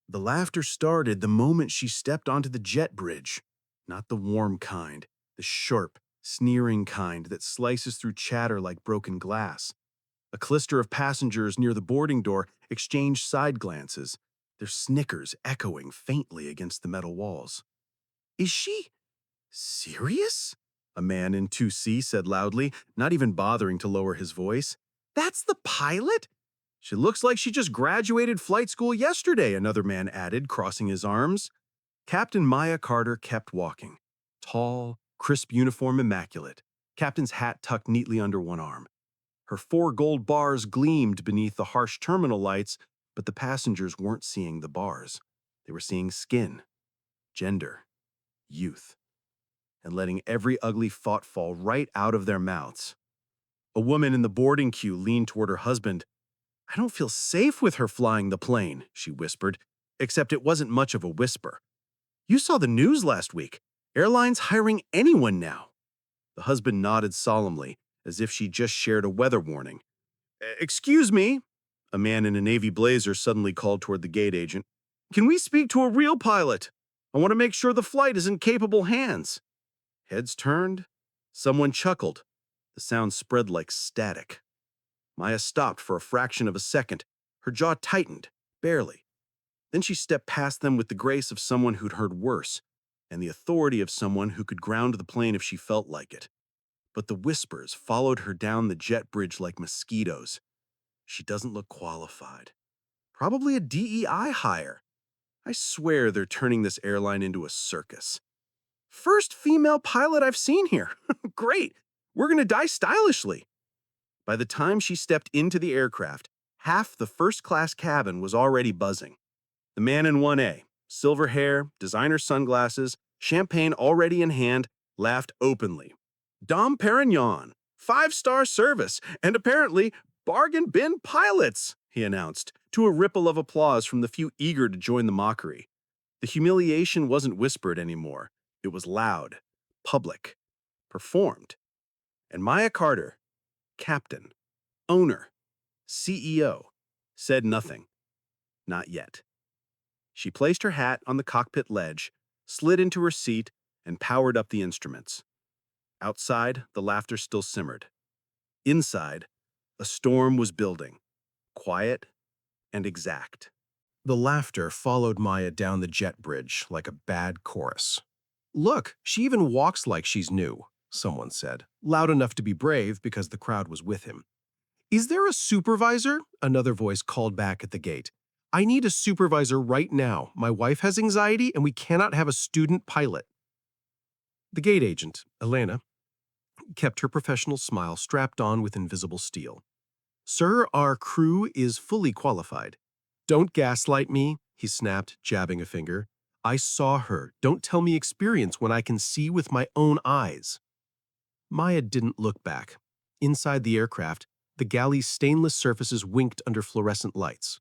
The laughter started the moment she stepped onto the jet bridge. Not the warm kind, the sharp, sneering kind that slices through chatter like broken glass. A cluster of passengers near the boarding door exchanged side glances, their snickers echoing faintly against the metal walls. Is she serious? A man in 2C said loudly, not even bothering to lower his voice. That's the pilot? She looks like she just graduated flight school yesterday, another man added, crossing his arms. Captain Maya Carter kept walking. Tall, crisp uniform immaculate, captain's hat tucked neatly under one arm. Her 4 gold bars gleamed beneath the harsh terminal lights, but the passengers weren't seeing the bars. They were seeing skin, gender, youth, and letting every ugly thought fall right out of their mouths. A woman in the boarding queue leaned toward her husband. I don't feel safe with her flying the plane, she whispered, except it wasn't much of a whisper. You saw the news last week. Airline's hiring anyone now. The husband nodded solemnly, as if she just shared a weather warning. Excuse me, a man in a navy blazer suddenly called toward the gate agent. Can we speak to a real pilot? I want to make sure the flight is in capable hands. Heads turned. Someone chuckled. The sound spread like static. Maya stopped for a fraction of a second. Her jaw tightened, barely. Then she stepped past them with the grace of someone who'd heard worse, and the authority of someone who could ground the plane if she felt like it. But the whispers followed her down the jet bridge like mosquitoes. She doesn't look qualified. Probably a DEI hire. I swear they're turning this airline into a circus. First female pilot I've seen here. Great. We're going to die stylishly. By the time she stepped into the aircraft, half the first-class cabin was already buzzing. The man in 1A, silver hair, designer sunglasses, champagne already in hand, laughed openly. Dom Perignon, 5-star service, and apparently bargain bin pilots, he announced, to a ripple of applause from the few eager to join the mockery. The humiliation wasn't whispered anymore. It was loud, public, performed. And Maya Carter, captain, owner, CEO, said nothing. Not yet. She placed her hat on the cockpit ledge, slid into her seat, and powered up the instruments. Outside, the laughter still simmered. Inside, a storm was building, quiet and exact. The laughter followed Maya down the jet bridge like a bad chorus. Look, she even walks like she's new, someone said, loud enough to be brave because the crowd was with him. Is there a supervisor? Another voice called back at the gate. I need a supervisor right now. My wife has anxiety and we cannot have a student pilot. The gate agent, Elena, kept her professional smile strapped on with invisible steel. Sir, our crew is fully qualified. Don't gaslight me, he snapped, jabbing a finger. I saw her. Don't tell me experience when I can see with my own eyes. Maya didn't look back. Inside the aircraft, the galley's stainless surfaces winked under fluorescent lights.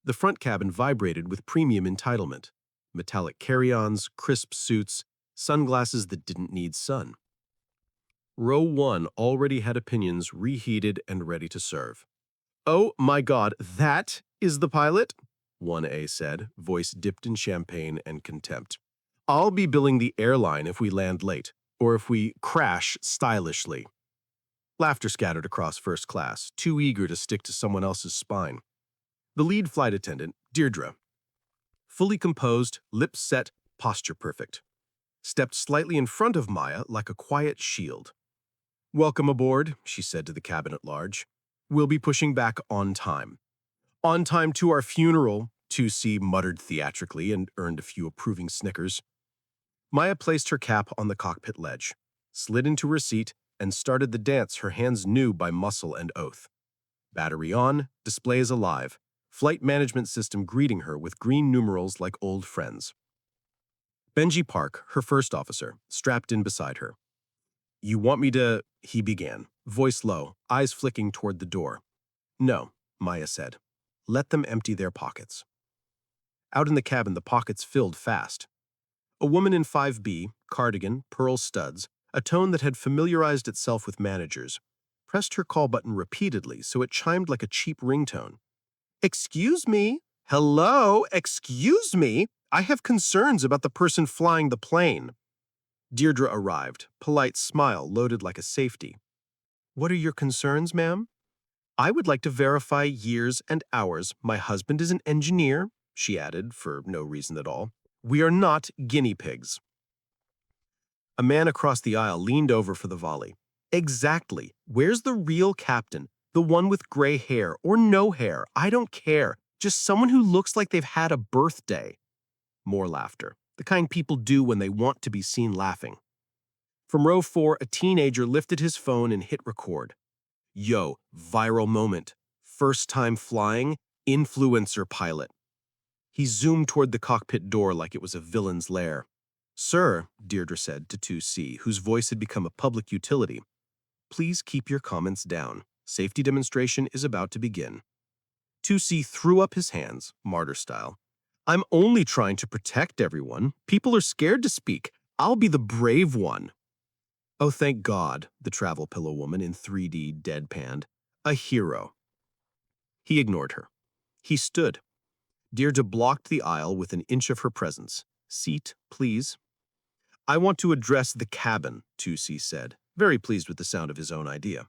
The front cabin vibrated with premium entitlement. Metallic carry-ons, crisp suits, sunglasses that didn't need sun. Row 1 already had opinions reheated and ready to serve. Oh my God, that is the pilot? 1A said, voice dipped in champagne and contempt. I'll be billing the airline if we land late, or if we crash stylishly. Laughter scattered across first class, too eager to stick to someone else's spine. The lead flight attendant, Deirdre, fully composed, lips set, posture perfect, stepped slightly in front of Maya like a quiet shield. Welcome aboard, she said to the cabin at large. We'll be pushing back on time. On time to our funeral, 2C muttered theatrically and earned a few approving snickers. Maya placed her cap on the cockpit ledge, slid into her seat, and started the dance her hands knew by muscle and oath. Battery on, displays alive, flight management system greeting her with green numerals like old friends. Benji Park, her first officer, strapped in beside her. You want me to, he began, voice low, eyes flicking toward the door. No, Maya said. Let them empty their pockets. Out in the cabin, the pockets filled fast. A woman in 5B, cardigan, pearl studs, a tone that had familiarized itself with managers, pressed her call button repeatedly so it chimed like a cheap ringtone. Excuse me, Hello, excuse me. I have concerns about the person flying the plane. Deirdre arrived, polite smile loaded like a safety. What are your concerns, ma'am? I would like to verify years and hours. My husband is an engineer, she added, for no reason at all. We are not guinea pigs. A man across the aisle leaned over for the volley. Exactly. Where's the real captain? The one with gray hair or no hair? I don't care. Just someone who looks like they've had a birthday. More laughter. The kind people do when they want to be seen laughing. From row 4, a teenager lifted his phone and hit record. Yo, viral moment. First time flying, influencer pilot. He zoomed toward the cockpit door like it was a villain's lair. Sir, Deirdre said to 2C, whose voice had become a public utility, please keep your comments down. Safety demonstration is about to begin. 2C threw up his hands, martyr style. I'm only trying to protect everyone. People are scared to speak. I'll be the brave one. Oh, thank God, the travel pillow woman in 3D deadpanned. A hero. He ignored her. He stood. Deirdre blocked the aisle with an inch of her presence. Seat, please. I want to address the cabin, 2C said, very pleased with the sound of his own idea.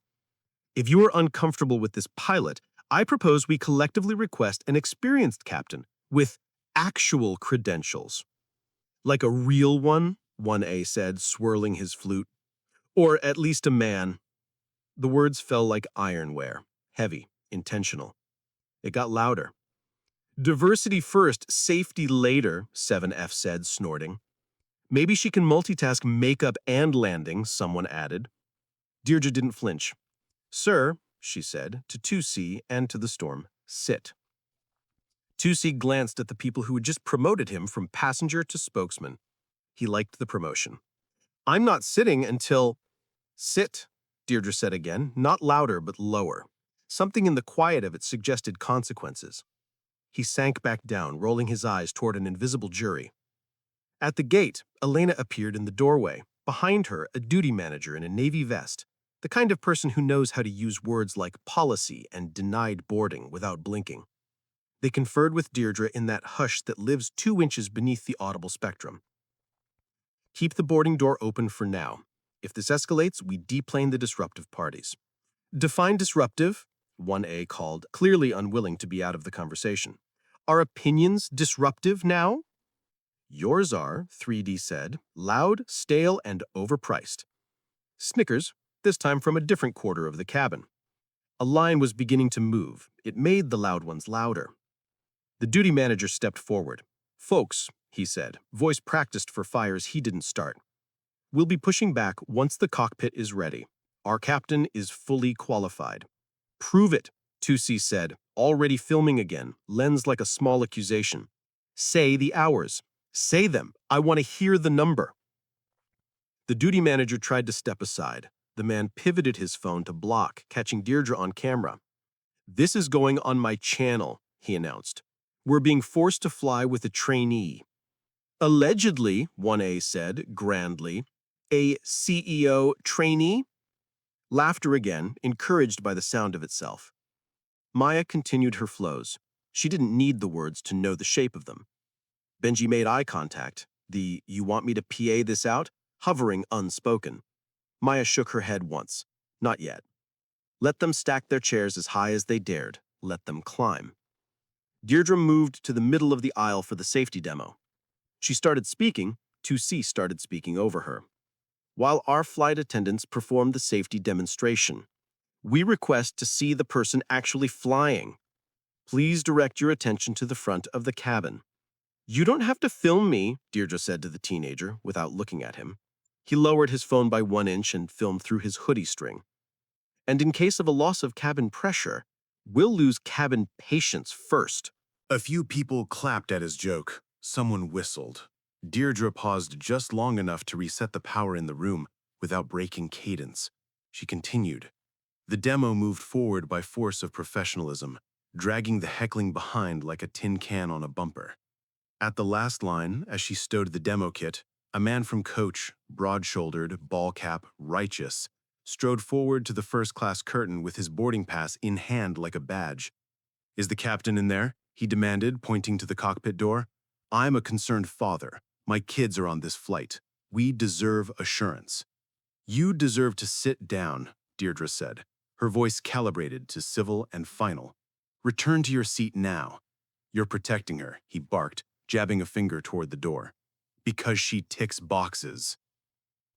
If you are uncomfortable with this pilot, I propose we collectively request an experienced captain with actual credentials. Like a real one, 1A said, swirling his flute. Or at least a man. The words fell like ironware, heavy, intentional. It got louder. Diversity first, safety later, 7F said, snorting. Maybe she can multitask makeup and landing, someone added. Deirdre didn't flinch. Sir, she said, to 2C and to the storm, sit. 2C glanced at the people who had just promoted him from passenger to spokesman. He liked the promotion. I'm not sitting until... Sit, Deirdre said again, not louder but lower. Something in the quiet of it suggested consequences. He sank back down, rolling his eyes toward an invisible jury. At the gate, Elena appeared in the doorway. Behind her, a duty manager in a navy vest, the kind of person who knows how to use words like policy and denied boarding without blinking. They conferred with Deirdre in that hush that lives 2 inches beneath the audible spectrum. Keep the boarding door open for now. If this escalates, we deplane the disruptive parties. Define disruptive, 1A called, clearly unwilling to be out of the conversation. Are opinions disruptive now? Yours are, 3D said, loud, stale, and overpriced. Snickers, this time from a different quarter of the cabin. A line was beginning to move. It made the loud ones louder. The duty manager stepped forward. Folks, he said, voice practiced for fires he didn't start. We'll be pushing back once the cockpit is ready. Our captain is fully qualified. Prove it, 2C said, already filming again, lens like a small accusation. Say the hours. Say them. I want to hear the number. The duty manager tried to step aside. The man pivoted his phone to block, catching Deirdre on camera. This is going on my channel, he announced. We're being forced to fly with a trainee. Allegedly, 1A said, grandly. A CEO trainee? Laughter again, encouraged by the sound of itself. Maya continued her flows. She didn't need the words to know the shape of them. Benji made eye contact, the "you want me to PA this out?" hovering unspoken. Maya shook her head once. Not yet. Let them stack their chairs as high as they dared. Let them climb. Deirdre moved to the middle of the aisle for the safety demo. She started speaking. 2C started speaking over her. While our flight attendants perform the safety demonstration, we request to see the person actually flying. Please direct your attention to the front of the cabin. You don't have to film me, Deirdre said to the teenager without looking at him. He lowered his phone by 1 inch and filmed through his hoodie string. And in case of a loss of cabin pressure, we'll lose cabin patience first. A few people clapped at his joke. Someone whistled. Deirdre paused just long enough to reset the power in the room without breaking cadence. She continued. The demo moved forward by force of professionalism, dragging the heckling behind like a tin can on a bumper. At the last line, as she stowed the demo kit, a man from coach, broad-shouldered, ball cap, righteous, strode forward to the first-class curtain with his boarding pass in hand like a badge. Is the captain in there? he demanded, pointing to the cockpit door. I'm a concerned father. My kids are on this flight. We deserve assurance. You deserve to sit down, Deirdre said, her voice calibrated to civil and final. Return to your seat now. You're protecting her, he barked, jabbing a finger toward the door. Because she ticks boxes.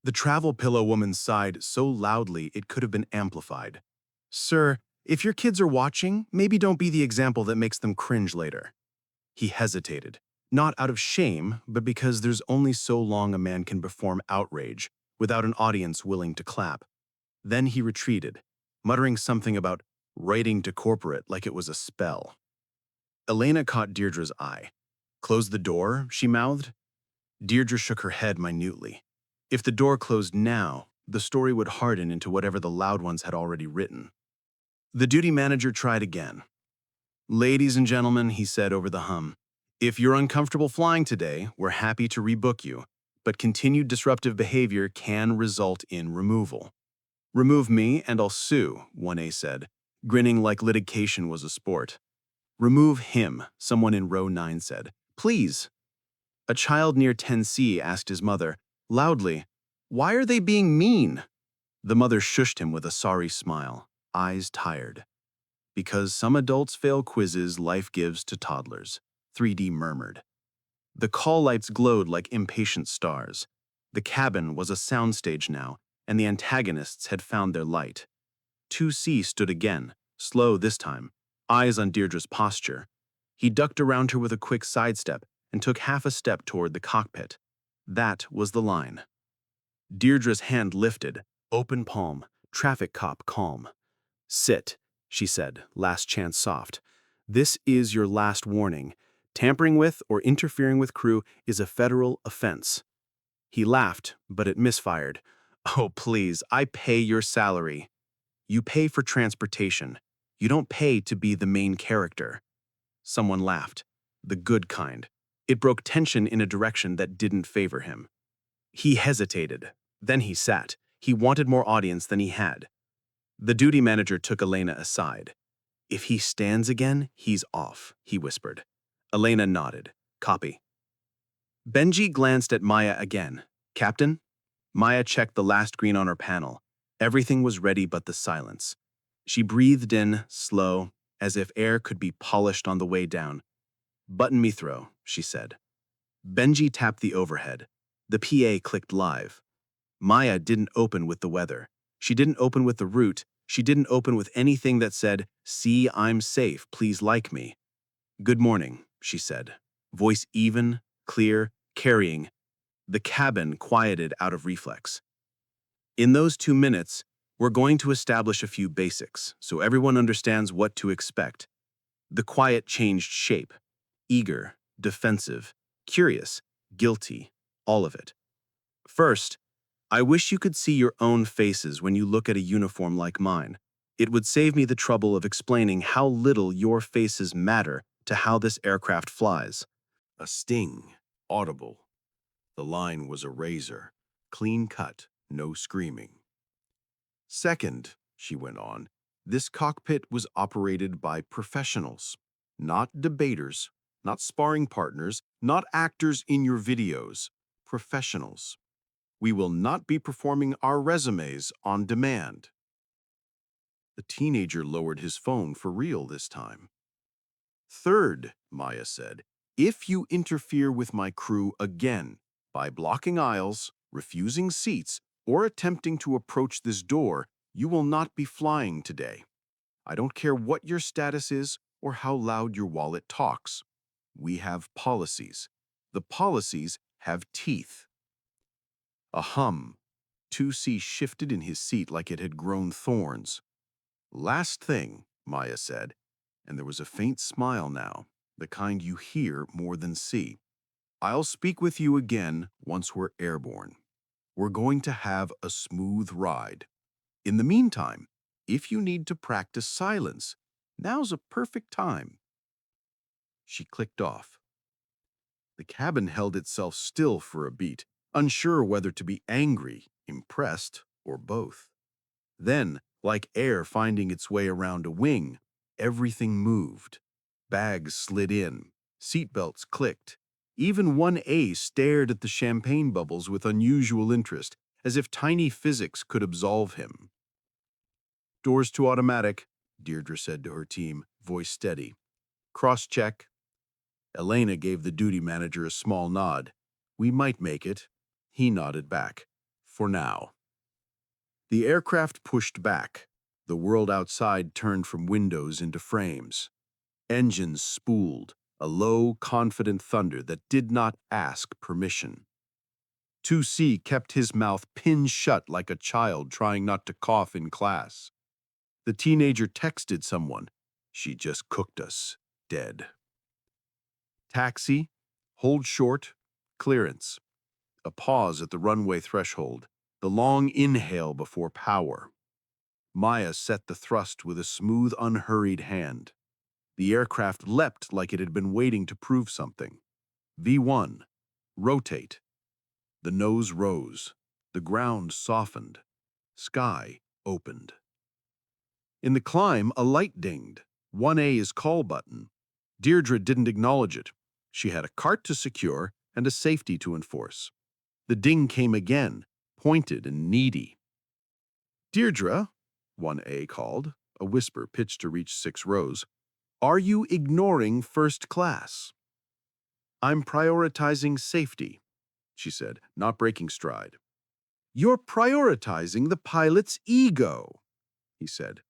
The travel pillow woman sighed so loudly it could have been amplified. Sir, if your kids are watching, maybe don't be the example that makes them cringe later. He hesitated, not out of shame, but because there's only so long a man can perform outrage without an audience willing to clap. Then he retreated, muttering something about writing to corporate like it was a spell. Elena caught Deirdre's eye. Close the door, she mouthed. Deirdre shook her head minutely. If the door closed now, the story would harden into whatever the loud ones had already written. The duty manager tried again. Ladies and gentlemen, he said over the hum, if you're uncomfortable flying today, we're happy to rebook you, but continued disruptive behavior can result in removal. Remove me and I'll sue, 1A said, grinning like litigation was a sport. Remove him, someone in row 9 said. Please. A child near 10C asked his mother, loudly, why are they being mean? The mother shushed him with a sorry smile, eyes tired. Because some adults fail quizzes life gives to toddlers, 3D murmured. The call lights glowed like impatient stars. The cabin was a soundstage now, and the antagonists had found their light. 2C stood again, slow this time, eyes on Deirdre's posture. He ducked around her with a quick sidestep and took half a step toward the cockpit. That was the line. Deirdre's hand lifted, open palm, traffic cop calm. Sit, she said, last chance soft. This is your last warning. Tampering with or interfering with crew is a federal offense. He laughed, but it misfired. Oh, please, I pay your salary. You pay for transportation. You don't pay to be the main character. Someone laughed. The good kind. It broke tension in a direction that didn't favor him. He hesitated. Then he sat. He wanted more audience than he had. The duty manager took Elena aside. If he stands again, he's off, he whispered. Elena nodded. Copy. Benji glanced at Maya again. Captain? Maya checked the last green on her panel. Everything was ready but the silence. She breathed in, slow, as if air could be polished on the way down. Button me throw, she said. Benji tapped the overhead. The PA clicked live. Maya didn't open with the weather. She didn't open with the route. She didn't open with anything that said, see, I'm safe, please like me. Good morning, she said. Voice even, clear, carrying. The cabin quieted out of reflex. In those 2 minutes, we're going to establish a few basics so everyone understands what to expect. The quiet changed shape. Eager, defensive, curious, guilty, all of it. First, I wish you could see your own faces when you look at a uniform like mine. It would save me the trouble of explaining how little your faces matter to how this aircraft flies. A sting, audible. The line was a razor, clean cut, no screaming. Second, she went on, this cockpit was operated by professionals, not debaters, not sparring partners, not actors in your videos, professionals. We will not be performing our resumes on demand. The teenager lowered his phone for real this time. Third, Maya said, if you interfere with my crew again by blocking aisles, refusing seats, or attempting to approach this door, you will not be flying today. I don't care what your status is or how loud your wallet talks. We have policies. The policies have teeth. A hum. 2C shifted in his seat like it had grown thorns. Last thing, Maya said, and there was a faint smile now, the kind you hear more than see. I'll speak with you again once we're airborne. We're going to have a smooth ride. In the meantime, if you need to practice silence, now's a perfect time. She clicked off. The cabin held itself still for a beat, unsure whether to be angry, impressed, or both. Then, like air finding its way around a wing, everything moved. Bags slid in. Seatbelts clicked. Even 1A stared at the champagne bubbles with unusual interest, as if tiny physics could absolve him. "Doors to automatic," Deirdre said to her team, voice steady. "Cross-check." Elena gave the duty manager a small nod. "We might make it." He nodded back. "For now." The aircraft pushed back. The world outside turned from windows into frames. Engines spooled, a low, confident thunder that did not ask permission. 2C kept his mouth pinned shut like a child trying not to cough in class. The teenager texted someone, "She just cooked us, dead." Taxi, hold short, clearance. A pause at the runway threshold, the long inhale before power. Maya set the thrust with a smooth, unhurried hand. The aircraft leapt like it had been waiting to prove something. V1, rotate. The nose rose. The ground softened. Sky opened. In the climb, a light dinged. 1A's call button. Deirdre didn't acknowledge it. She had a cart to secure and a safety to enforce. The ding came again, pointed and needy. "Deirdre," 1A called, a whisper pitched to reach 6 rows, "are you ignoring first class?" "I'm prioritizing safety," she said, not breaking stride. "You're prioritizing the pilot's ego," he said.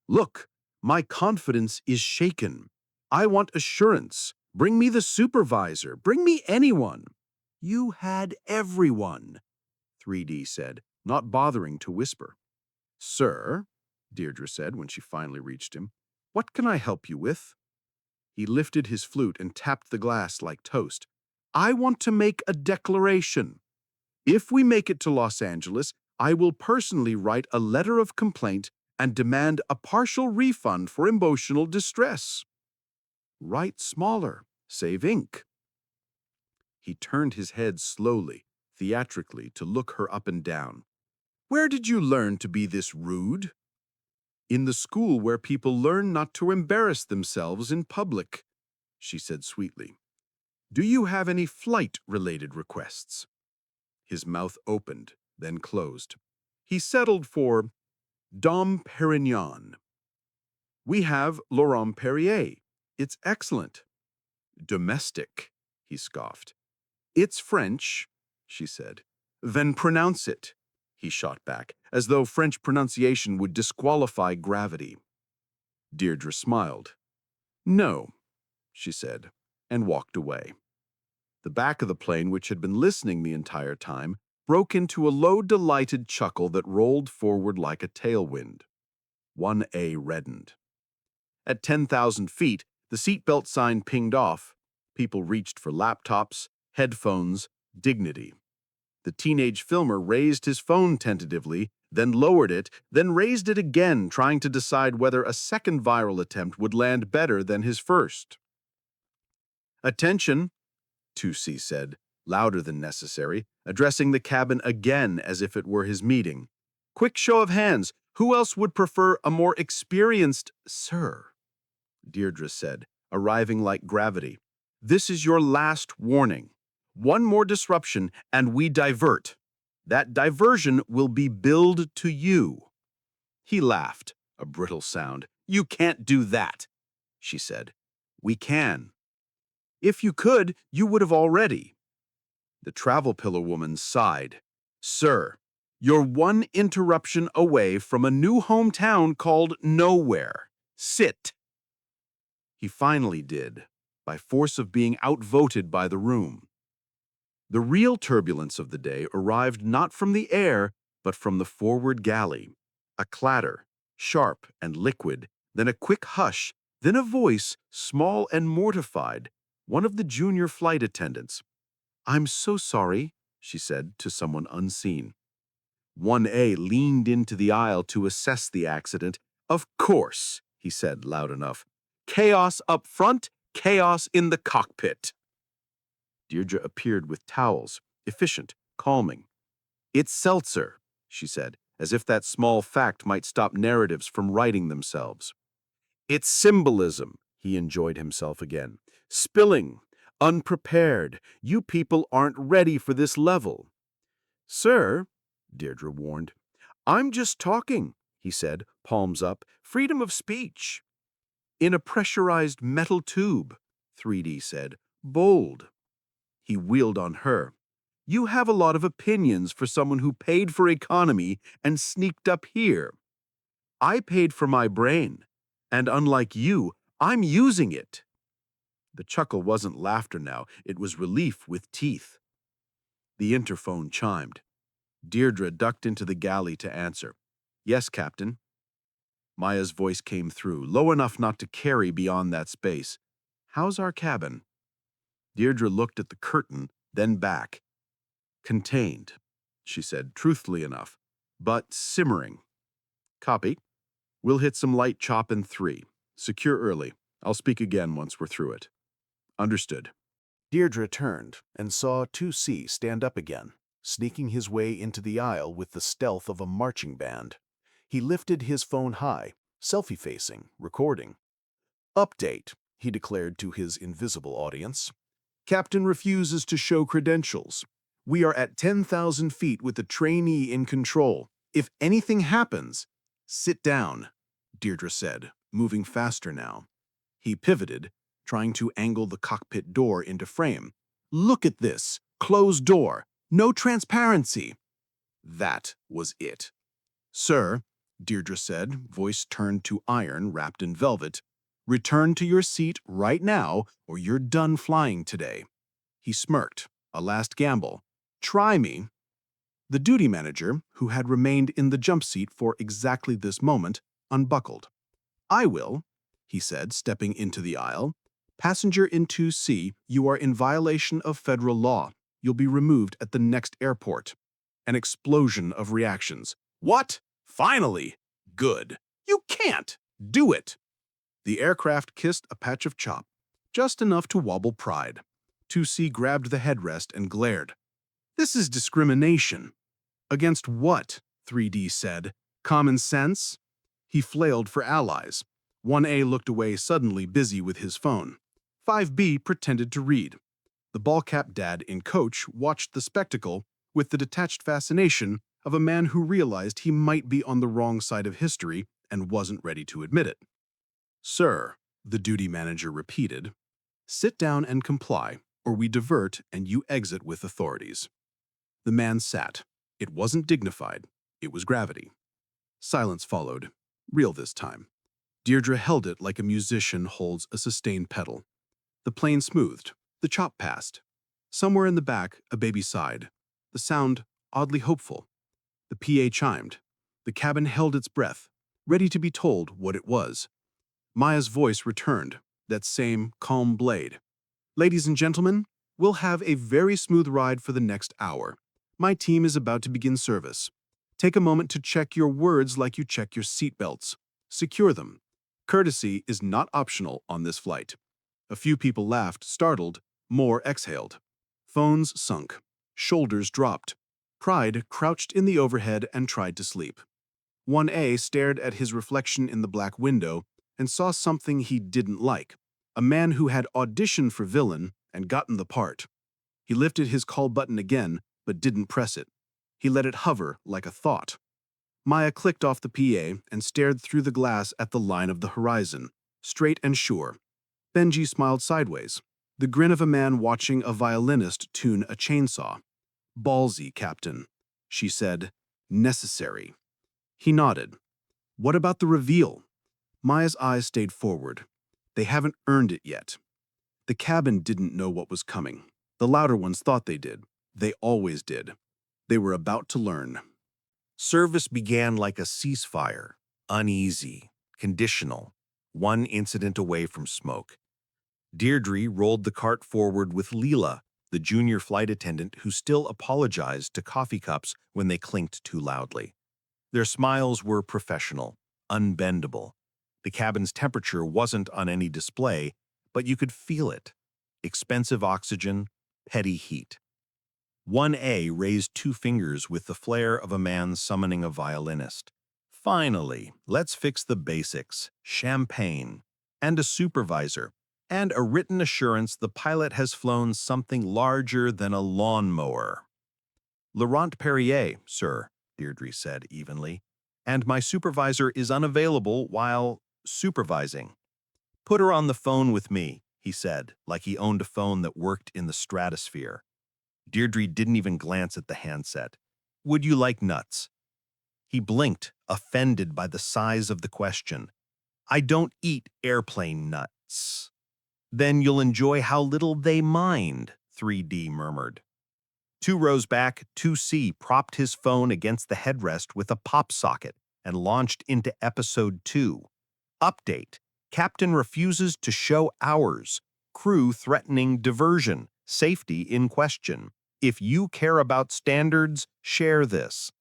"Look, my confidence is shaken. I want assurance. Bring me the supervisor. Bring me anyone." "You had everyone," 3D said, not bothering to whisper. "Sir," Deirdre said when she finally reached him, "what can I help you with?" He lifted his flute and tapped the glass like toast. "I want to make a declaration. If we make it to Los Angeles, I will personally write a letter of complaint and demand a partial refund for emotional distress." "Write smaller. Save ink." He turned his head slowly, theatrically, to look her up and down. "Where did you learn to be this rude?" "In the school where people learn not to embarrass themselves in public," she said sweetly. "Do you have any flight-related requests?" His mouth opened, then closed. He settled for Dom Perignon. "We have Laurent Perrier. It's excellent." "Domestic," he scoffed. "It's French," she said. "Then pronounce it," he shot back, as though French pronunciation would disqualify gravity. Deirdre smiled. "No," she said, and walked away. The back of the plane, which had been listening the entire time, broke into a low, delighted chuckle that rolled forward like a tailwind. 1A reddened. At 10,000 feet, the seatbelt sign pinged off. People reached for laptops, headphones, dignity. The teenage filmer raised his phone tentatively, then lowered it, then raised it again, trying to decide whether a second viral attempt would land better than his first. "Attention," 2C said, louder than necessary, addressing the cabin again as if it were his meeting. "Quick show of hands. Who else would prefer a more experienced sir?" Deirdre said, arriving like gravity. "This is your last warning. One more disruption and we divert. That diversion will be billed to you." He laughed, a brittle sound. "You can't do that," she said. "We can." "If you could, you would have already." The travel pillow woman sighed. "Sir, you're one interruption away from a new hometown called Nowhere. Sit." He finally did, by force of being outvoted by the room. The real turbulence of the day arrived not from the air, but from the forward galley. A clatter, sharp and liquid, then a quick hush, then a voice, small and mortified, one of the junior flight attendants. "I'm so sorry," she said to someone unseen. 1A leaned into the aisle to assess the accident. "Of course," he said loud enough. "Chaos up front, chaos in the cockpit." Deirdre appeared with towels, efficient, calming. "It's seltzer," she said, as if that small fact might stop narratives from writing themselves. "It's symbolism," He enjoyed himself again. Spilling. Unprepared. You people aren't ready for this level. Sir, Deirdre warned. I'm just talking, he said, palms up. Freedom of speech. In a pressurized metal tube, 3D said. Bold. He wheeled on her. You have a lot of opinions for someone who paid for economy and sneaked up here. I paid for my brain, and unlike you, I'm using it. The chuckle wasn't laughter now, it was relief with teeth. The interphone chimed. Deirdre ducked into the galley to answer. Yes, Captain. Maya's voice came through, low enough not to carry beyond that space. How's our cabin? Deirdre looked at the curtain, then back. Contained, she said, truthfully enough, but simmering. Copy. We'll hit some light chop in 3. Secure early. I'll speak again once we're through it. Understood. Deirdre turned and saw 2C stand up again, sneaking his way into the aisle with the stealth of a marching band. He lifted his phone high, selfie-facing, recording. Update, he declared to his invisible audience. Captain refuses to show credentials. We are at 10,000 feet with the trainee in control. If anything happens, sit down, Deirdre said, moving faster now. He pivoted, trying to angle the cockpit door into frame. Look at this. Closed door. No transparency. That was it. Sir, Deirdre said, voice turned to iron wrapped in velvet, return to your seat right now or you're done flying today. He smirked. A last gamble. Try me. The duty manager, who had remained in the jump seat for exactly this moment, unbuckled. I will, he said, stepping into the aisle. Passenger in 2C, you are in violation of federal law. You'll be removed at the next airport. An explosion of reactions. What? Finally? Good. You can't. Do it. The aircraft kissed a patch of chop, just enough to wobble pride. 2C grabbed the headrest and glared. This is discrimination. Against what? 3D said. Common sense? He flailed for allies. 1A looked away, suddenly busy with his phone. 5B pretended to read. The ball-cap dad in coach watched the spectacle with the detached fascination of a man who realized he might be on the wrong side of history and wasn't ready to admit it. Sir, the duty manager repeated, sit down and comply, or we divert and you exit with authorities. The man sat. It wasn't dignified. It was gravity. Silence followed, real this time. Deirdre held it like a musician holds a sustained pedal. The plane smoothed. The chop passed. Somewhere in the back, a baby sighed. The sound oddly hopeful. The PA chimed. The cabin held its breath, ready to be told what it was. Maya's voice returned, that same calm blade. Ladies and gentlemen, we'll have a very smooth ride for the next hour. My team is about to begin service. Take a moment to check your words like you check your seatbelts. Secure them. Courtesy is not optional on this flight. A few people laughed, startled, more exhaled. Phones sunk. Shoulders dropped. Pride crouched in the overhead and tried to sleep. 1A stared at his reflection in the black window and saw something he didn't like. A man who had auditioned for villain and gotten the part. He lifted his call button again, but didn't press it. He let it hover like a thought. Maya clicked off the PA and stared through the glass at the line of the horizon, straight and sure. Benji smiled sideways, the grin of a man watching a violinist tune a chainsaw. Ballsy, Captain, she said. Necessary. He nodded. What about the reveal? Maya's eyes stayed forward. They haven't earned it yet. The cabin didn't know what was coming. The louder ones thought they did. They always did. They were about to learn. Service began like a ceasefire, uneasy, conditional, one incident away from smoke. Deirdre rolled the cart forward with Leela, the junior flight attendant who still apologized to coffee cups when they clinked too loudly. Their smiles were professional, unbendable. The cabin's temperature wasn't on any display, but you could feel it. Expensive oxygen, petty heat. 1A raised 2 fingers with the flair of a man summoning a violinist. Finally, let's fix the basics. Champagne. and a supervisor, and a written assurance the pilot has flown something larger than a lawnmower. Laurent Perrier, sir, Deirdre said evenly, and my supervisor is unavailable while supervising. Put her on the phone with me, he said, like he owned a phone that worked in the stratosphere. Deirdre didn't even glance at the handset. Would you like nuts? He blinked, offended by the size of the question. I don't eat airplane nuts. Then you'll enjoy how little they mind, 3D murmured. 2 rows back, 2C propped his phone against the headrest with a pop socket and launched into episode 2. Update. Captain refuses to show hours. Crew threatening diversion. Safety in question. If you care about standards, share this.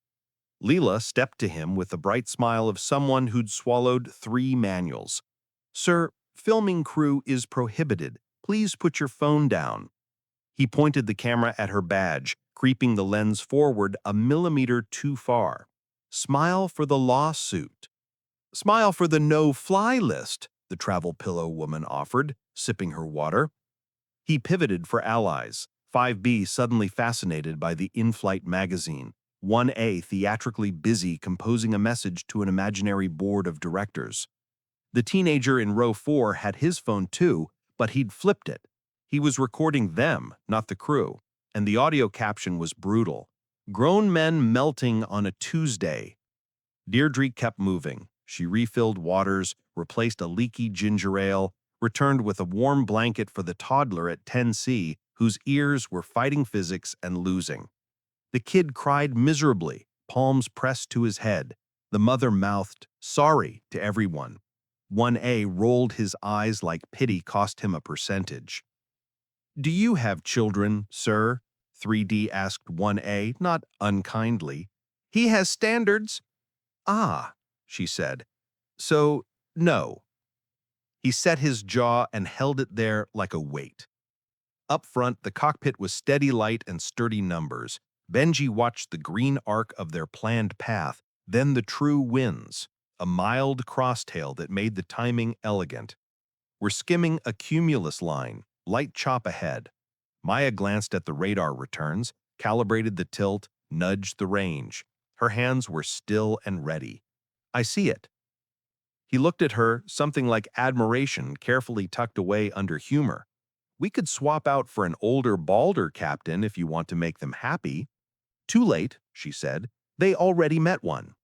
Leela stepped to him with the bright smile of someone who'd swallowed 3 manuals. Sir, filming crew is prohibited. Please put your phone down. He pointed the camera at her badge, creeping the lens forward a millimeter too far. Smile for the lawsuit. Smile for the no-fly list, the travel pillow woman offered, sipping her water. He pivoted for allies, 5B suddenly fascinated by the in-flight magazine, 1A theatrically busy composing a message to an imaginary board of directors. The teenager in row 4 had his phone too, but he'd flipped it. He was recording them, not the crew, and the audio caption was brutal. Grown men melting on a Tuesday. Deirdre kept moving. She refilled waters, replaced a leaky ginger ale, returned with a warm blanket for the toddler at 10C, whose ears were fighting physics and losing. The kid cried miserably, palms pressed to his head. The mother mouthed, sorry, to everyone. 1A rolled his eyes like pity cost him a percentage. Do you have children, sir? 3D asked 1A, not unkindly. He has standards. Ah, she said. So, no. He set his jaw and held it there like a weight. Up front, the cockpit was steady light and sturdy numbers. Benji watched the green arc of their planned path, then the true winds, a mild crosstail that made the timing elegant. We're skimming a cumulus line, light chop ahead. Maya glanced at the radar returns, calibrated the tilt, nudged the range. Her hands were still and ready. I see it. He looked at her, something like admiration carefully tucked away under humor. We could swap out for an older, balder captain if you want to make them happy. Too late, she said. They already met one.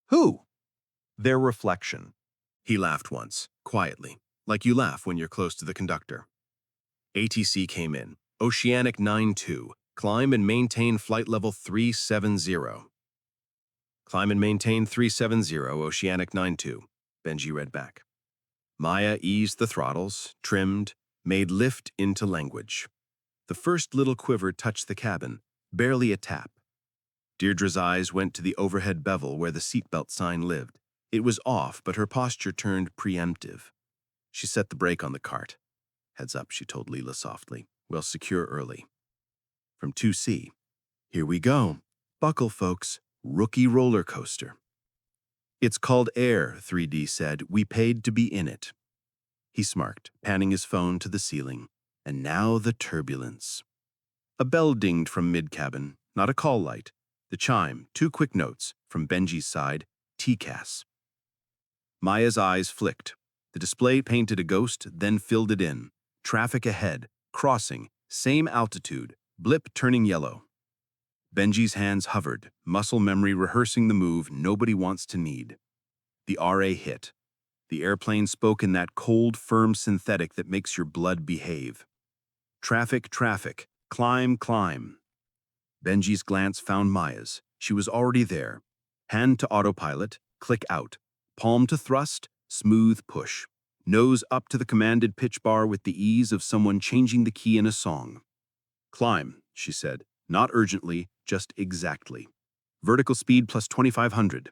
Who? Their reflection. He laughed once, quietly, like you laugh when you're close to the conductor. ATC came in. Oceanic 92. Climb and maintain flight level 370. Climb and maintain 370, Oceanic 92. Benji read back. Maya eased the throttles, trimmed, made lift into language. The first little quiver touched the cabin, barely a tap. Deirdre's eyes went to the overhead bevel where the seatbelt sign lived. It was off, but her posture turned preemptive. She set the brake on the cart. Heads up, she told Leela softly. We'll secure early. From 2C. Here we go. Buckle, folks. Rookie roller coaster. It's called Air, 3D said. We paid to be in it. He smirked, panning his phone to the ceiling. And now the turbulence. A bell dinged from mid-cabin, not a call light. The chime, 2 quick notes, from Benji's side, TCAS. Maya's eyes flicked. The display painted a ghost, then filled it in. Traffic ahead, crossing, same altitude, blip turning yellow. Benji's hands hovered, muscle memory rehearsing the move nobody wants to need. The RA hit. The airplane spoke in that cold, firm synthetic that makes your blood behave. Traffic, traffic, climb, climb. Benji's glance found Maya's. She was already there. Hand to autopilot, click out. Palm to thrust, smooth push. Nose up to the commanded pitch bar with the ease of someone changing the key in a song. Climb, she said, not urgently, just exactly. Vertical speed plus 2,500.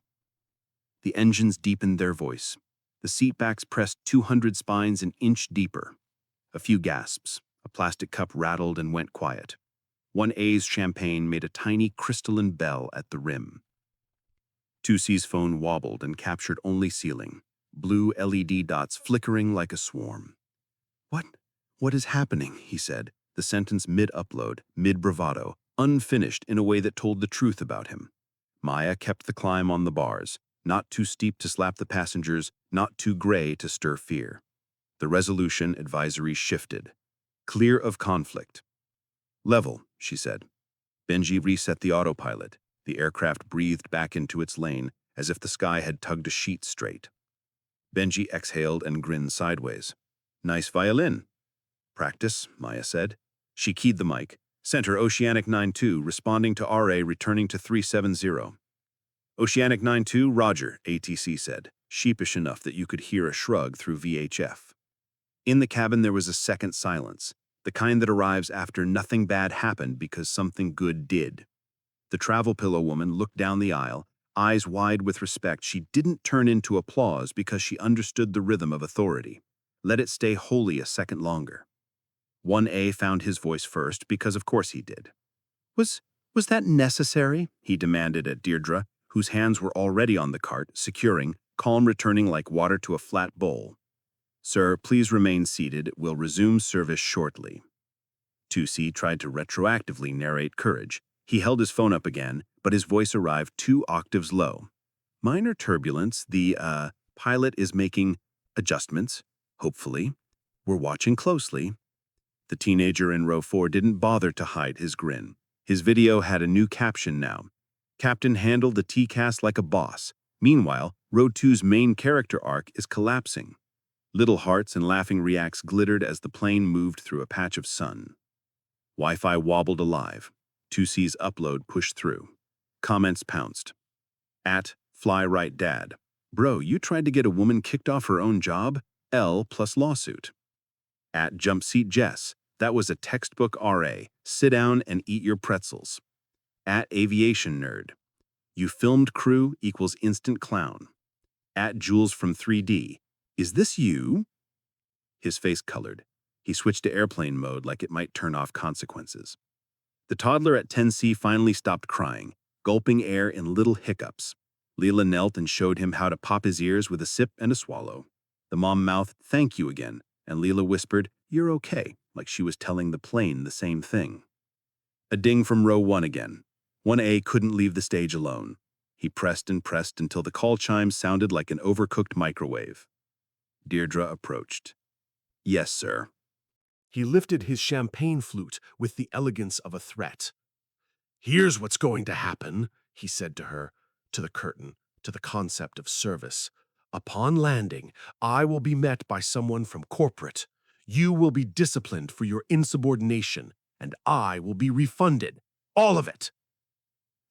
The engines deepened their voice. The seatbacks pressed 200 spines an inch deeper. A few gasps. A plastic cup rattled and went quiet. 1A's champagne made a tiny crystalline bell at the rim. 2C's phone wobbled and captured only ceiling. blue LED dots flickering like a swarm. What? What is happening? He said, the sentence mid-upload, mid-bravado, unfinished in a way that told the truth about him. Maya kept the climb on the bars, not too steep to slap the passengers, not too gray to stir fear. The resolution advisory shifted. Clear of conflict. Level, she said. Benji reset the autopilot. The aircraft breathed back into its lane, as if the sky had tugged a sheet straight. Benji exhaled and grinned sideways. Nice violin. Practice, Maya said. She keyed the mic. Center Oceanic 92, responding to RA, returning to 370. Oceanic 92, roger, ATC said, sheepish enough that you could hear a shrug through VHF. In the cabin there was a second silence, the kind that arrives after nothing bad happened because something good did. The travel pillow woman looked down the aisle, eyes wide with respect. She didn't turn into applause because she understood the rhythm of authority. Let it stay holy a second longer. 1A found his voice first because of course he did. Was that necessary? He demanded at Deirdre, whose hands were already on the cart, securing, calm returning like water to a flat bowl. Sir, please remain seated. We'll resume service shortly. 2C tried to retroactively narrate courage. He held his phone up again, but his voice arrived 2 octaves low. Minor turbulence. The pilot is making adjustments, hopefully. We're watching closely. The teenager in row 4 didn't bother to hide his grin. His video had a new caption now. Captain handled the TCAS like a boss. Meanwhile, row 2's main character arc is collapsing. Little hearts and laughing reacts glittered as the plane moved through a patch of sun. Wi-Fi wobbled alive. 2C's upload pushed through. Comments pounced. At Fly Right Dad. Bro, you tried to get a woman kicked off her own job? L plus lawsuit. At Jumpseat Jess. That was a textbook RA. Sit down and eat your pretzels. At Aviation Nerd. You filmed crew equals instant clown. At Jules from 3D. Is this you? His face colored. He switched to airplane mode like it might turn off consequences. The toddler at 10C finally stopped crying, gulping air in little hiccups. Leela knelt and showed him how to pop his ears with a sip and a swallow. The mom mouthed, "Thank you again," and Leela whispered, "You're okay," like she was telling the plane the same thing. A ding from row 1 again. 1A couldn't leave the stage alone. He pressed and pressed until the call chimes sounded like an overcooked microwave. Deirdre approached. Yes, sir. He lifted his champagne flute with the elegance of a threat. Here's what's going to happen, he said to her, to the curtain, to the concept of service. Upon landing, I will be met by someone from corporate. You will be disciplined for your insubordination, and I will be refunded. All of it.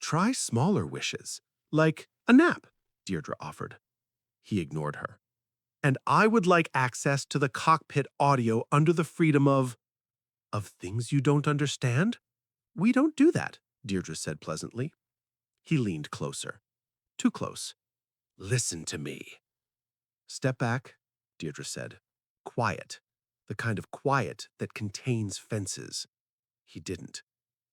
Try smaller wishes, like a nap, Deirdre offered. He ignored her. And I would like access to the cockpit audio under the freedom of things you don't understand? We don't do that, Deirdre said pleasantly. He leaned closer. Too close. Listen to me. Step back, Deirdre said. Quiet. The kind of quiet that contains fences. He didn't.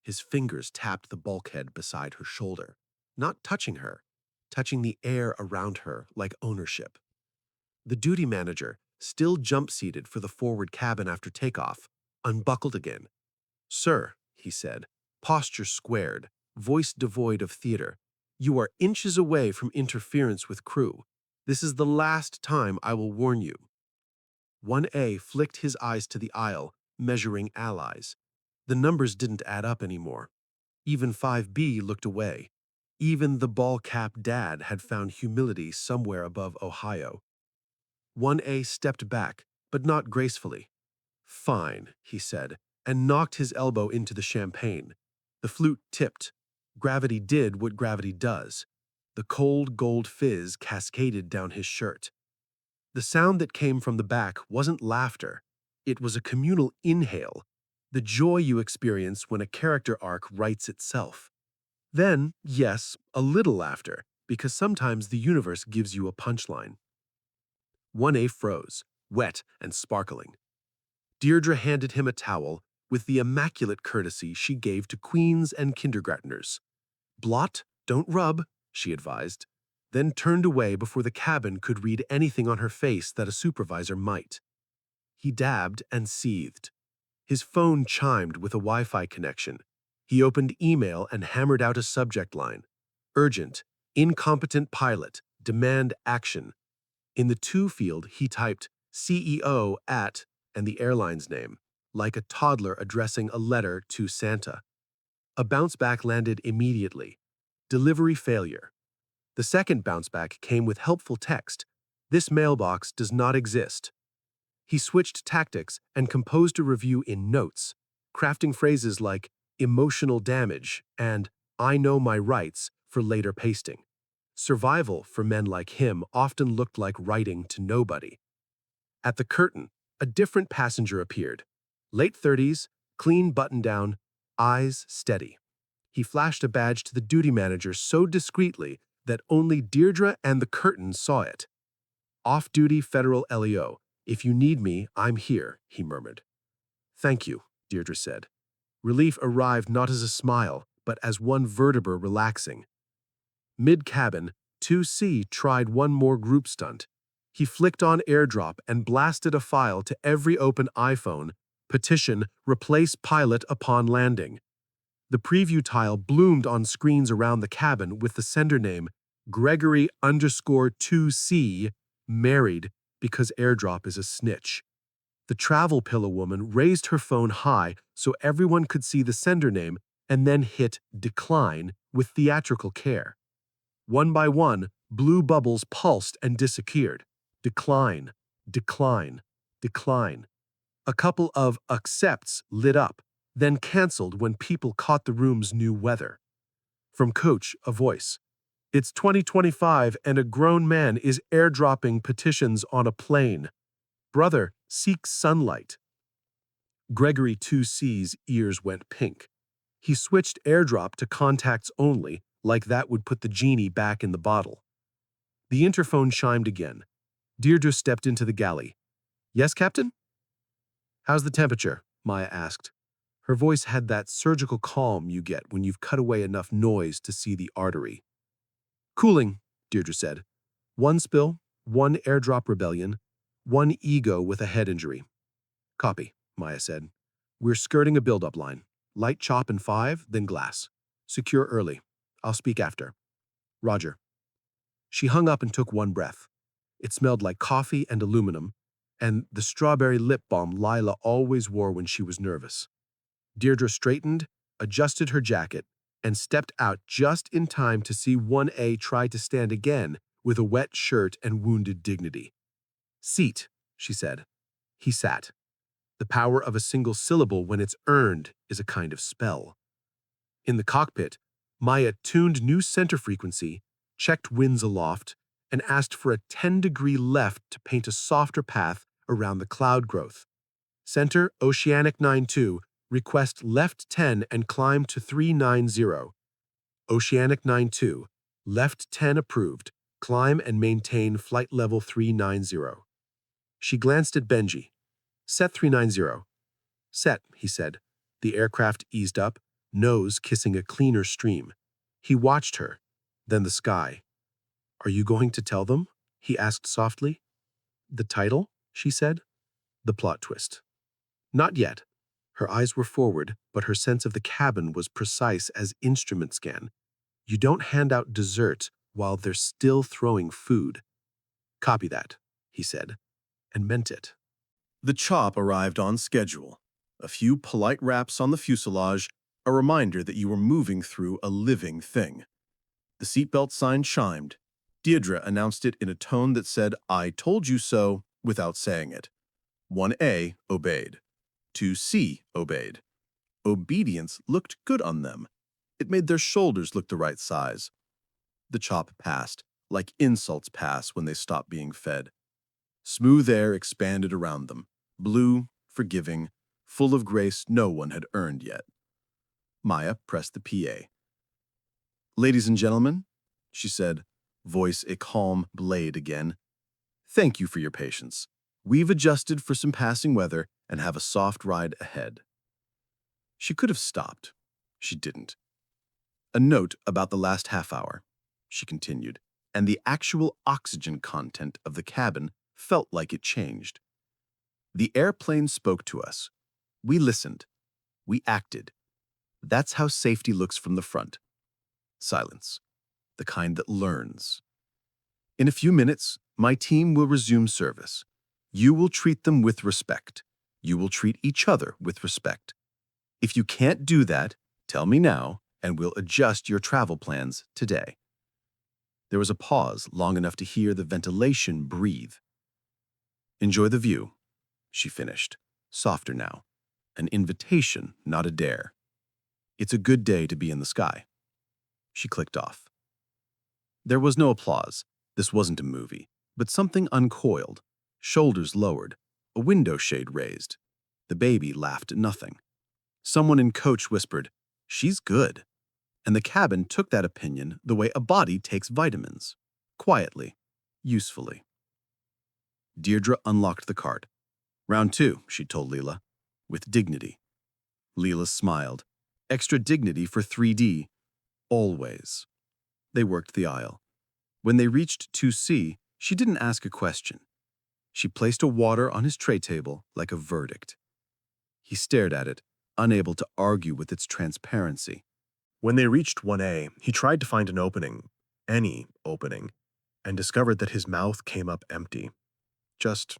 His fingers tapped the bulkhead beside her shoulder, not touching her, touching the air around her like ownership. The duty manager, still jump-seated for the forward cabin after takeoff, unbuckled again. Sir, he said, posture squared, voice devoid of theater, you are inches away from interference with crew. This is the last time I will warn you. 1A flicked his eyes to the aisle, measuring allies. The numbers didn't add up anymore. Even 5B looked away. Even the ball-capped dad had found humility somewhere above Ohio. 1A stepped back, but not gracefully. Fine, he said, and knocked his elbow into the champagne. The flute tipped. Gravity did what gravity does. The cold gold fizz cascaded down his shirt. The sound that came from the back wasn't laughter. It was a communal inhale, the joy you experience when a character arc writes itself. Then, yes, a little laughter, because sometimes the universe gives you a punchline. 1A froze, wet and sparkling. Deirdre handed him a towel with the immaculate courtesy she gave to queens and kindergartners. Blot, don't rub, she advised. then turned away before the cabin could read anything on her face that a supervisor might. He dabbed and seethed. His phone chimed with a Wi-Fi connection. He opened email and hammered out a subject line. Urgent, incompetent pilot, demand action. In the to field, he typed CEO at and the airline's name, like a toddler addressing a letter to Santa. A bounce back landed immediately. Delivery failure. The second bounce back came with helpful text. This mailbox does not exist. He switched tactics and composed a review in notes, crafting phrases like emotional damage and I know my rights for later pasting. Survival for men like him often looked like writing to nobody. At the curtain, a different passenger appeared. Late 30s, clean button down, eyes steady. He flashed a badge to the duty manager so discreetly that only Deirdre and the curtain saw it. Off-duty federal LEO. If you need me, I'm here, he murmured. Thank you, Deirdre said. Relief arrived not as a smile, but as one vertebra relaxing. Mid-cabin, 2C tried one more group stunt. He flicked on AirDrop and blasted a file to every open iPhone. Petition, replace pilot upon landing. The preview tile bloomed on screens around the cabin with the sender name Gregory_2C, married, because AirDrop is a snitch. The travel pillow woman raised her phone high so everyone could see the sender name and then hit decline with theatrical care. One by one, blue bubbles pulsed and disappeared. Decline, decline, decline. A couple of accepts lit up, then canceled when people caught the room's new weather. From coach, a voice. It's 2025 and a grown man is airdropping petitions on a plane. Brother seeks sunlight. Gregory 2C's ears went pink. He switched AirDrop to contacts only, like that would put the genie back in the bottle. The interphone chimed again. Deirdre stepped into the galley. Yes, Captain? How's the temperature? Maya asked. Her voice had that surgical calm you get when you've cut away enough noise to see the artery. Cooling, Deirdre said. One spill, one AirDrop rebellion, one ego with a head injury. Copy, Maya said. We're skirting a build-up line. Light chop in 5, then glass. Secure early. I'll speak after. Roger. She hung up and took one breath. It smelled like coffee and aluminum, and the strawberry lip balm Lila always wore when she was nervous. Deirdre straightened, adjusted her jacket, and stepped out just in time to see 1A try to stand again with a wet shirt and wounded dignity. Seat, she said. He sat. The power of a single syllable when it's earned is a kind of spell. In the cockpit, Maya tuned new center frequency, checked winds aloft, and asked for a 10-degree left to paint a softer path around the cloud growth. Center Oceanic 92, request left 10 and climb to 390. Oceanic 92, left 10 approved, climb and maintain flight level 390. She glanced at Benji. Set 390. Set, he said. The aircraft eased up, nose kissing a cleaner stream. He watched her, then the sky. Are you going to tell them? He asked softly. The title, she said. The plot twist. Not yet. Her eyes were forward, but her sense of the cabin was precise as instrument scan. You don't hand out dessert while they're still throwing food. Copy that, he said, and meant it. The chop arrived on schedule. A few polite raps on the fuselage, a reminder that you were moving through a living thing. The seatbelt sign chimed. Deirdre announced it in a tone that said, I told you so, without saying it. 1A obeyed. 2C obeyed. Obedience looked good on them. It made their shoulders look the right size. The chop passed, like insults pass when they stop being fed. Smooth air expanded around them, blue, forgiving, full of grace no one had earned yet. Maya pressed the PA. Ladies and gentlemen, she said, voice a calm blade again. Thank you for your patience. We've adjusted for some passing weather and have a soft ride ahead. She could have stopped. She didn't. A note about the last half hour, she continued. and the actual oxygen content of the cabin felt like it changed. The airplane spoke to us. We listened. We acted. That's how safety looks from the front. Silence, the kind that learns. In a few minutes, my team will resume service. You will treat them with respect. You will treat each other with respect. If you can't do that, tell me now, and we'll adjust your travel plans today. There was a pause long enough to hear the ventilation breathe. Enjoy the view, she finished, softer now. An invitation, not a dare. It's a good day to be in the sky. She clicked off. There was no applause. This wasn't a movie, but something uncoiled, shoulders lowered, a window shade raised. The baby laughed at nothing. Someone in coach whispered, "She's good." And the cabin took that opinion the way a body takes vitamins. Quietly, usefully. Deirdre unlocked the cart. "Round two," she told Leela, with dignity. Leela smiled. Extra dignity for 3D. Always. They worked the aisle. When they reached 2C, she didn't ask a question. She placed a water on his tray table like a verdict. He stared at it, unable to argue with its transparency. When they reached 1A, he tried to find an opening, any opening, and discovered that his mouth came up empty. Just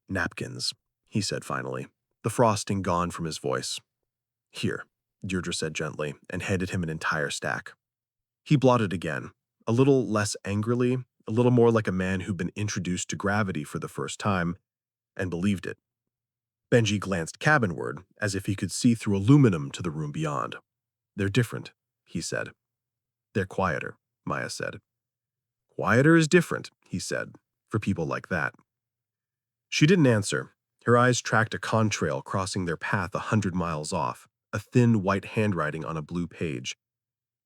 napkins, he said finally, the frosting gone from his voice. "Here," Deirdre said gently, and handed him an entire stack. He blotted again, a little less angrily, a little more like a man who'd been introduced to gravity for the first time, and believed it. Benji glanced cabinward, as if he could see through aluminum to the room beyond. "They're different," he said. "They're quieter," Maya said. "Quieter is different," he said, "for people like that." She didn't answer. Her eyes tracked a contrail crossing their path 100 miles off, a thin white handwriting on a blue page.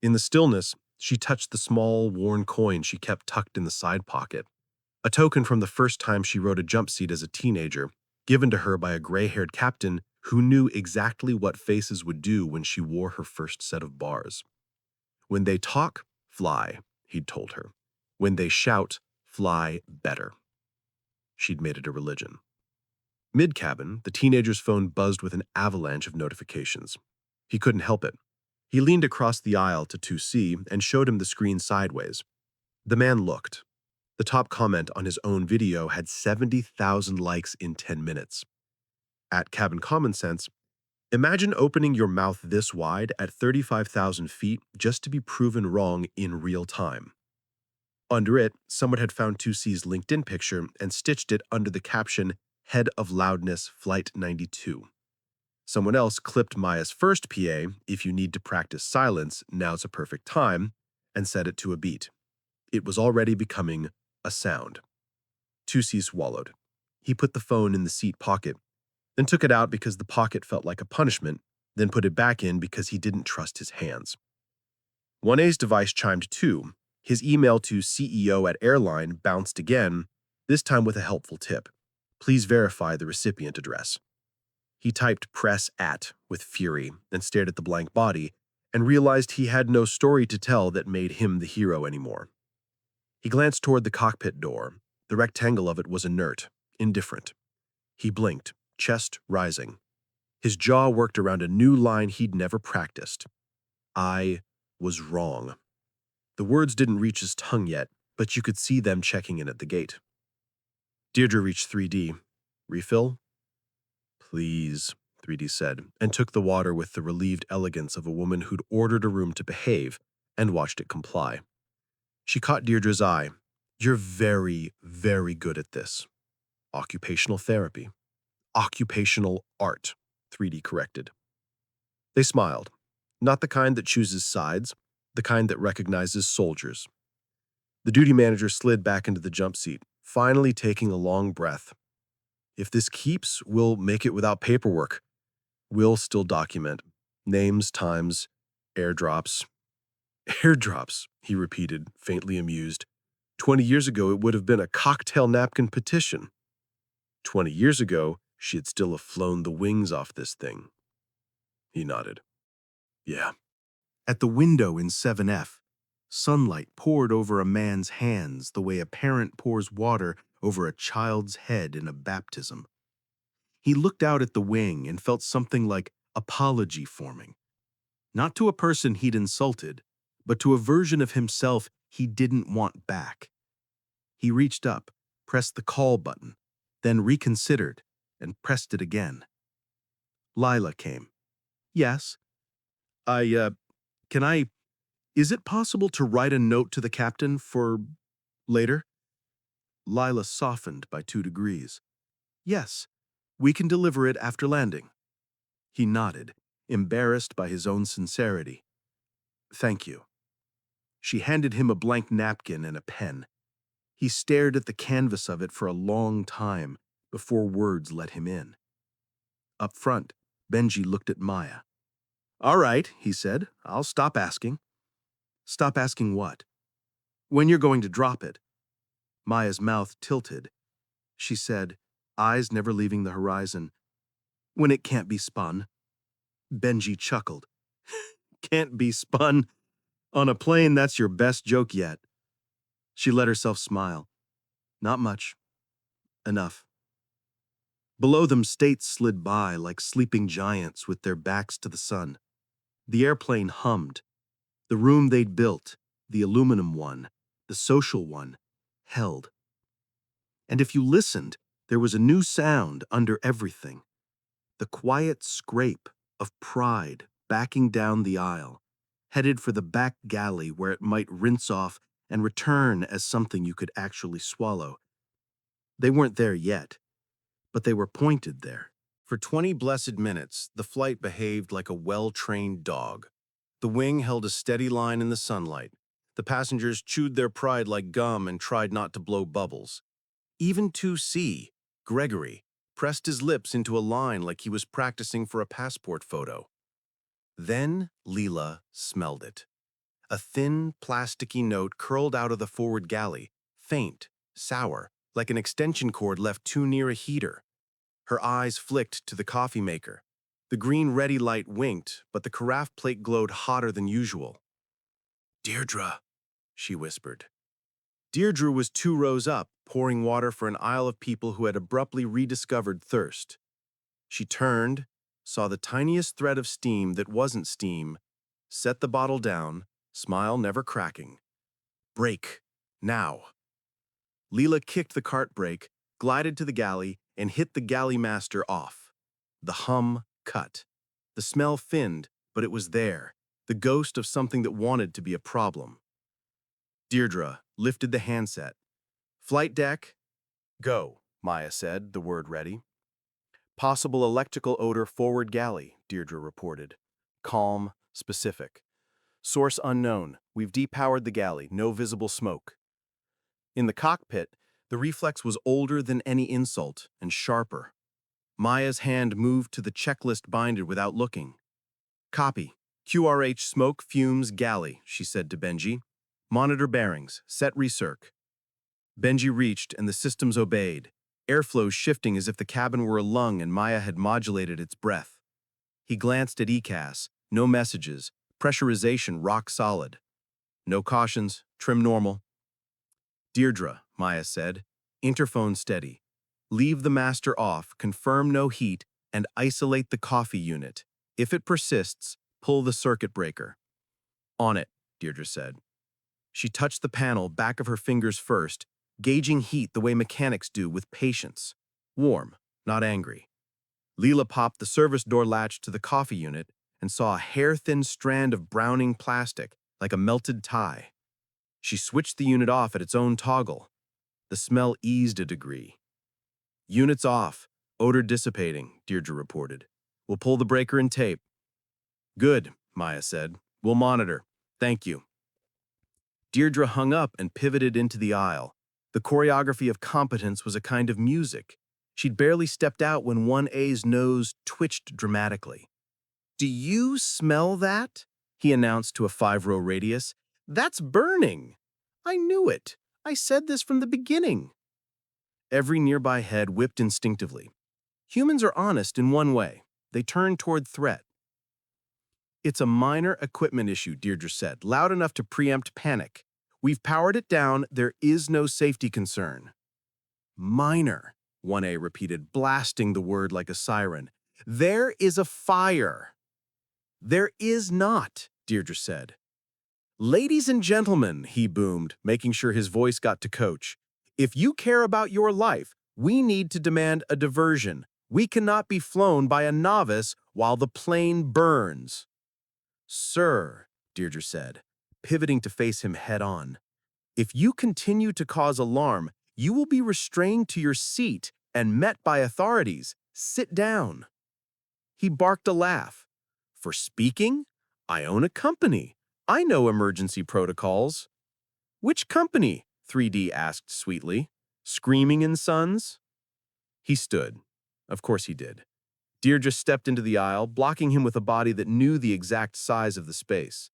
In the stillness, she touched the small, worn coin she kept tucked in the side pocket, a token from the first time she rode a jump seat as a teenager, given to her by a gray-haired captain who knew exactly what faces would do when she wore her first set of bars. "When they talk, fly," he'd told her. "When they shout, fly better." She'd made it a religion. Mid-cabin, the teenager's phone buzzed with an avalanche of notifications. He couldn't help it. He leaned across the aisle to 2C and showed him the screen sideways. The man looked. The top comment on his own video had 70,000 likes in 10 minutes. At Cabin Common Sense, imagine opening your mouth this wide at 35,000 feet just to be proven wrong in real time. Under it, someone had found 2C's LinkedIn picture and stitched it under the caption, "Head of Loudness, Flight 92. Someone else clipped Maya's first PA, "If you need to practice silence, now's a perfect time," and set it to a beat. It was already becoming a sound. 2C swallowed. He put the phone in the seat pocket, then took it out because the pocket felt like a punishment, then put it back in because he didn't trust his hands. 1A's device chimed too. His email to CEO at Airline bounced again, this time with a helpful tip. "Please verify the recipient address." He typed "press at" with fury and stared at the blank body and realized he had no story to tell that made him the hero anymore. He glanced toward the cockpit door. The rectangle of it was inert, indifferent. He blinked, chest rising. His jaw worked around a new line he'd never practiced. "I was wrong." The words didn't reach his tongue yet, but you could see them checking in at the gate. Deirdre reached 3D. "Refill?" "Please," 3D said, and took the water with the relieved elegance of a woman who'd ordered a room to behave and watched it comply. She caught Deirdre's eye. "You're very, very good at this." "Occupational therapy." "Occupational art," 3D corrected. They smiled. Not the kind that chooses sides, the kind that recognizes soldiers. The duty manager slid back into the jump seat, finally taking a long breath. "If this keeps, we'll make it without paperwork. We'll still document. Names, times, airdrops." "Airdrops," he repeated, faintly amused. 20 years ago, it would have been a cocktail napkin petition. 20 years ago, she'd still have flown the wings off this thing. He nodded. "Yeah." At the window in 7F, Sunlight poured over a man's hands the way a parent pours water over a child's head in a baptism. He looked out at the wing and felt something like apology forming, not to a person he'd insulted, but to a version of himself he didn't want back. He reached up, pressed the call button, then reconsidered and pressed it again. Lila came. Yes. Can I, is it possible to write a note to the captain for later? Lila softened by 2 degrees. Yes, we can deliver it after landing. He nodded, embarrassed by his own sincerity. Thank you. She handed him a blank napkin and a pen. He stared at the canvas of it for a long time before words let him in. Up front, Benji looked at Maya. All right, he said, I'll stop asking. Stop asking what? When you're going to drop it. Maya's mouth tilted. She said, eyes never leaving the horizon, when it can't be spun. Benji chuckled. Can't be spun? On a plane, that's your best joke yet. She let herself smile. Not much. Enough. Below them, states slid by like sleeping giants with their backs to the sun. The airplane hummed. The room they'd built, the aluminum one, the social one, held. And if you listened, there was a new sound under everything. The quiet scrape of pride backing down the aisle, headed for the back galley where it might rinse off and return as something you could actually swallow. They weren't there yet, but they were pointed there. For 20 blessed minutes, the flight behaved like a well-trained dog. The wing held a steady line in the sunlight. The passengers chewed their pride like gum and tried not to blow bubbles. Even 2C, Gregory, pressed his lips into a line like he was practicing for a passport photo. Then Leela smelled it. A thin, plasticky note curled out of the forward galley, faint, sour, like an extension cord left too near a heater. Her eyes flicked to the coffee maker. The green ready light winked, but the carafe plate glowed hotter than usual. Deirdre, she whispered. Deirdre was 2 rows up, pouring water for an aisle of people who had abruptly rediscovered thirst. She turned, saw the tiniest thread of steam that wasn't steam, set the bottle down, smile never cracking. Break. Now. Leela kicked the cart brake, glided to the galley, and hit the galley master off. The hum cut. The smell thinned, but it was there, the ghost of something that wanted to be a problem. Deirdre lifted the handset. Flight deck? Go, Maya said, the word ready. Possible electrical odor forward galley, Deirdre reported. Calm, specific. Source unknown. We've depowered the galley, no visible smoke. In the cockpit, the reflex was older than any insult and sharper. Maya's hand moved to the checklist binded without looking. Copy. QRH smoke fumes galley, she said to Benji. Monitor bearings. Set recirc. Benji reached and the systems obeyed, airflow shifting as if the cabin were a lung and Maya had modulated its breath. He glanced at ECAS. No messages. Pressurization rock solid. No cautions. Trim normal. Deirdre, Maya said. Interphone steady. Leave the master off, confirm no heat, and isolate the coffee unit. If it persists, pull the circuit breaker. On it, Deirdre said. She touched the panel back of her fingers first, gauging heat the way mechanics do with patience. Warm, not angry. Leela popped the service door latch to the coffee unit and saw a hair-thin strand of browning plastic, like a melted tie. She switched the unit off at its own toggle. The smell eased a degree. Units off, odor dissipating, Deirdre reported. We'll pull the breaker and tape. Good, Maya said. We'll monitor. Thank you. Deirdre hung up and pivoted into the aisle. The choreography of competence was a kind of music. She'd barely stepped out when 1A's nose twitched dramatically. Do you smell that? He announced to a 5-row radius. That's burning. I knew it. I said this from the beginning. Every nearby head whipped instinctively. Humans are honest in one way. They turn toward threat. It's a minor equipment issue, Deirdre said, loud enough to preempt panic. We've powered it down. There is no safety concern. Minor, 1A repeated, blasting the word like a siren. There is a fire. There is not, Deirdre said. Ladies and gentlemen, he boomed, making sure his voice got to Coach. If you care about your life, we need to demand a diversion. We cannot be flown by a novice while the plane burns. Sir, Deirdre said, pivoting to face him head-on, if you continue to cause alarm, you will be restrained to your seat and met by authorities. Sit down. He barked a laugh. For speaking? I own a company. I know emergency protocols. Which company? 3D asked sweetly. Screaming and Sons? He stood. Of course he did. Deirdre stepped into the aisle, blocking him with a body that knew the exact size of the space.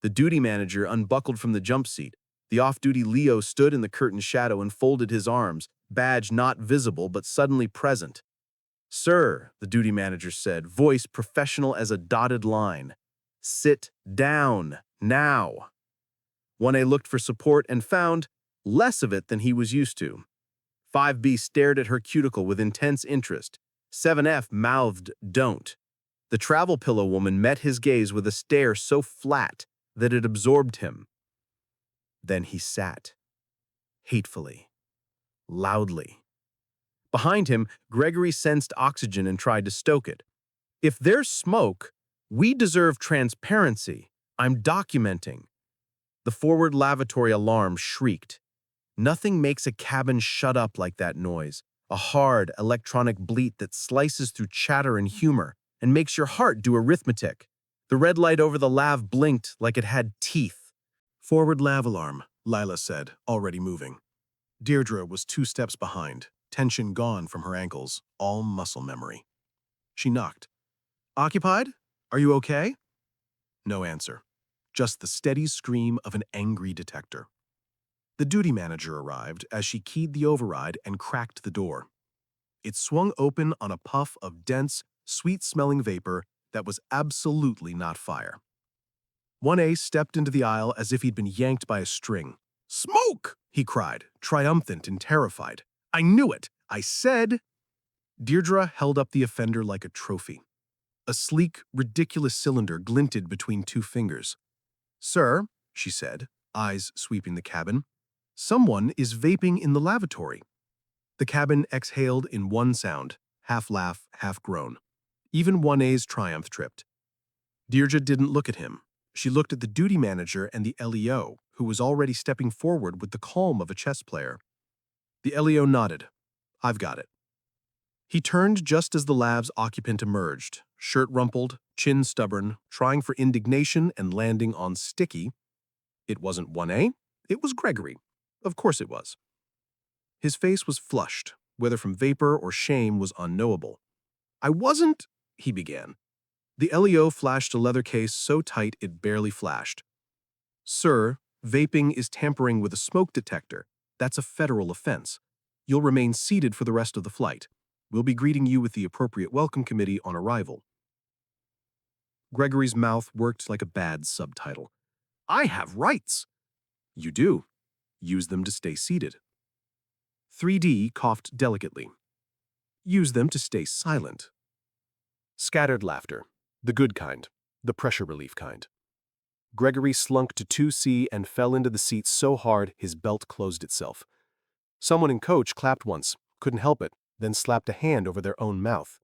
The duty manager unbuckled from the jump seat. The off-duty Leo stood in the curtained shadow and folded his arms, badge not visible but suddenly present. Sir, the duty manager said, voice professional as a dotted line. Sit down, now. 1A looked for support and found less of it than he was used to. 5B stared at her cuticle with intense interest. 7F mouthed, don't. The travel pillow woman met his gaze with a stare so flat that it absorbed him. Then he sat. Hatefully. Loudly. Behind him, Gregory sensed oxygen and tried to stoke it. If there's smoke, we deserve transparency. I'm documenting. The forward lavatory alarm shrieked. Nothing makes a cabin shut up like that noise, a hard, electronic bleat that slices through chatter and humor and makes your heart do arithmetic. The red light over the lav blinked like it had teeth. Forward lav alarm, Lila said, already moving. Deirdre was 2 steps behind, tension gone from her ankles, all muscle memory. She knocked. Occupied? Are you okay? No answer. Just the steady scream of an angry detector. The duty manager arrived as she keyed the override and cracked the door. It swung open on a puff of dense, sweet-smelling vapor that was absolutely not fire. 1A stepped into the aisle as if he'd been yanked by a string. Smoke! He cried, triumphant and terrified. I knew it! I said... Deirdre held up the offender like a trophy. A sleek, ridiculous cylinder glinted between 2 fingers. Sir, she said, eyes sweeping the cabin, someone is vaping in the lavatory. The cabin exhaled in one sound, half laugh, half groan. Even 1A's triumph tripped. Deirdre didn't look at him. She looked at the duty manager and the LEO, who was already stepping forward with the calm of a chess player. The LEO nodded. I've got it. He turned just as the lav's occupant emerged, shirt rumpled, chin stubborn, trying for indignation and landing on sticky. It wasn't 1A, it was Gregory. Of course it was. His face was flushed, whether from vapor or shame was unknowable. I wasn't, he began. The LEO flashed a leather case so tight it barely flashed. Sir, vaping is tampering with a smoke detector. That's a federal offense. You'll remain seated for the rest of the flight. We'll be greeting you with the appropriate welcome committee on arrival. Gregory's mouth worked like a bad subtitle. I have rights. You do. Use them to stay seated. 3D coughed delicately. Use them to stay silent. Scattered laughter. The good kind. The pressure relief kind. Gregory slunk to 2C and fell into the seat so hard his belt closed itself. Someone in coach clapped once, couldn't help it, then slapped a hand over their own mouth.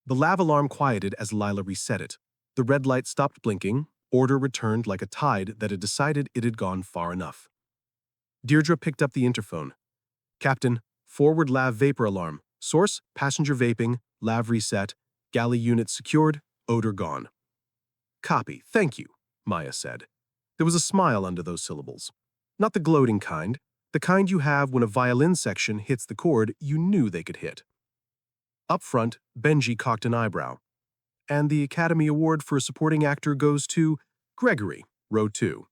The lav alarm quieted as Lila reset it. The red light stopped blinking. Order returned like a tide that had decided it had gone far enough. Deirdre picked up the interphone. Captain, forward lav vapor alarm. Source, passenger vaping. Lav reset. Galley unit secured. Odor gone. Copy, thank you, Maya said. There was a smile under those syllables. Not the gloating kind. The kind you have when a violin section hits the chord you knew they could hit. Up front, Benji cocked an eyebrow. And the Academy Award for a supporting actor goes to Gregory, row 2.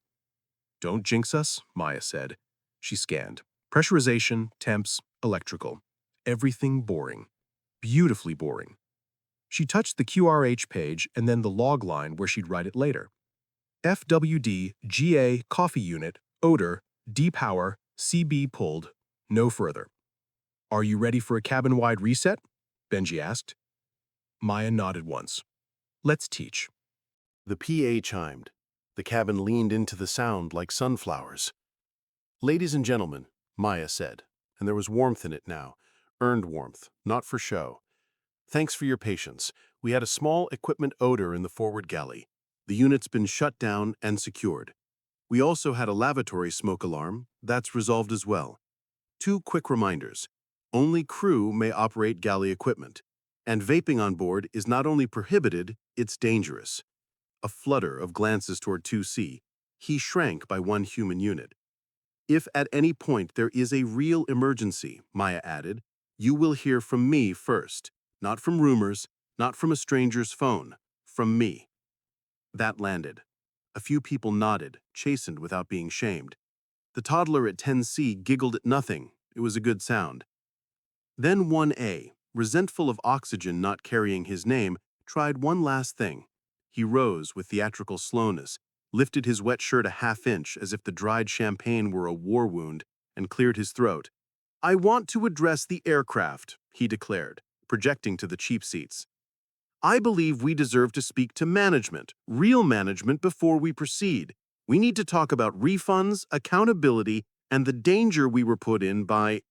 Don't jinx us, Maya said. She scanned. Pressurization, temps, electrical. Everything boring. Beautifully boring. She touched the QRH page and then the log line where she'd write it later. FWD GA coffee unit, odor, D-power, CB pulled, no further. Are you ready for a cabin-wide reset? Benji asked. Maya nodded once. Let's teach. The PA chimed. The cabin leaned into the sound like sunflowers. Ladies and gentlemen, Maya said, and there was warmth in it now, earned warmth, not for show. Thanks for your patience. We had a small equipment odor in the forward galley. The unit's been shut down and secured. We also had a lavatory smoke alarm. That's resolved as well. 2 quick reminders. Only crew may operate galley equipment. And vaping on board is not only prohibited, it's dangerous. A flutter of glances toward 2C. He shrank by 1 human unit. If at any point there is a real emergency, Maya added, you will hear from me first. Not from rumors, not from a stranger's phone. From me. That landed. A few people nodded, chastened without being shamed. The toddler at 10C giggled at nothing. It was a good sound. Then 1A, resentful of oxygen not carrying his name, tried one last thing. He rose with theatrical slowness, lifted his wet shirt a half-inch as if the dried champagne were a war wound, and cleared his throat. I want to address the aircraft, he declared, projecting to the cheap seats. I believe we deserve to speak to management, real management, before we proceed. We need to talk about refunds, accountability, and the danger we were put in by...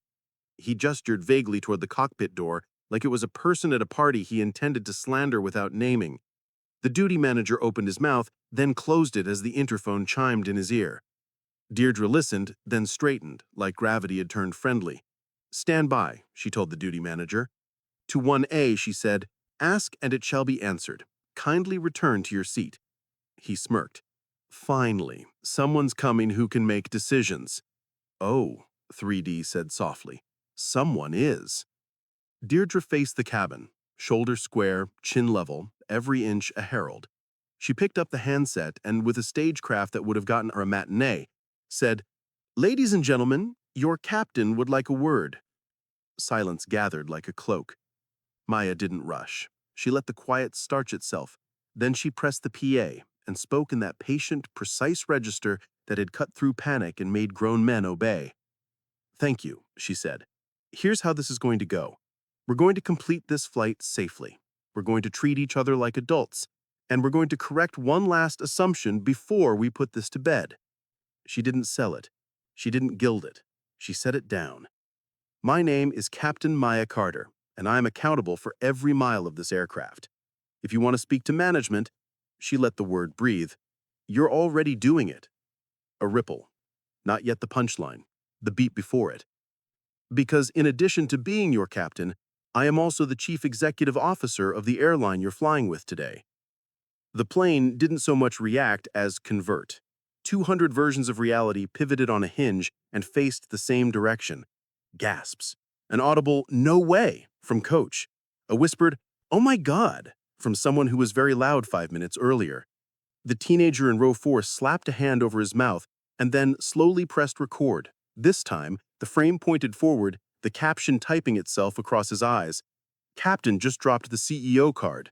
He gestured vaguely toward the cockpit door, like it was a person at a party he intended to slander without naming. The duty manager opened his mouth, then closed it as the interphone chimed in his ear. Deirdre listened, then straightened, like gravity had turned friendly. Stand by, she told the duty manager. To 1A, she said, ask and it shall be answered. Kindly return to your seat. He smirked. Finally, someone's coming who can make decisions. Oh, 3D said softly. Someone is. Deirdre faced the cabin, shoulder square, chin level, every inch a herald. She picked up the handset and, with a stagecraft that would have gotten her a matinee, said, Ladies and gentlemen, your captain would like a word. Silence gathered like a cloak. Maya didn't rush. She let the quiet starch itself. Then she pressed the PA and spoke in that patient, precise register that had cut through panic and made grown men obey. Thank you, she said. Here's how this is going to go. We're going to complete this flight safely. We're going to treat each other like adults. And we're going to correct one last assumption before we put this to bed. She didn't sell it. She didn't gild it. She set it down. My name is Captain Maya Carter, and I am accountable for every mile of this aircraft. If you want to speak to management, she let the word breathe, you're already doing it. A ripple. Not yet the punchline. The beat before it. Because in addition to being your captain, I am also the chief executive officer of the airline you're flying with today. The plane didn't so much react as convert. 200 versions of reality pivoted on a hinge and faced the same direction. Gasps. An audible, no way, from Coach. A whispered, oh my God, from someone who was very loud 5 minutes earlier. The teenager in row 4 slapped a hand over his mouth and then slowly pressed record. This time, the frame pointed forward, the caption typing itself across his eyes. Captain just dropped the CEO card.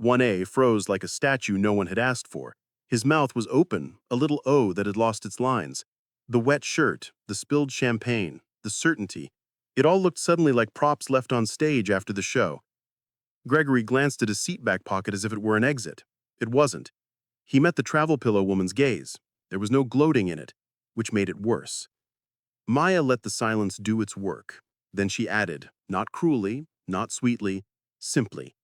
1A froze like a statue no one had asked for. His mouth was open, a little O that had lost its lines. The wet shirt, the spilled champagne, the certainty. It all looked suddenly like props left on stage after the show. Gregory glanced at his seat back pocket as if it were an exit. It wasn't. He met the travel pillow woman's gaze. There was no gloating in it, which made it worse. Maya let the silence do its work. Then she added, not cruelly, not sweetly, simply.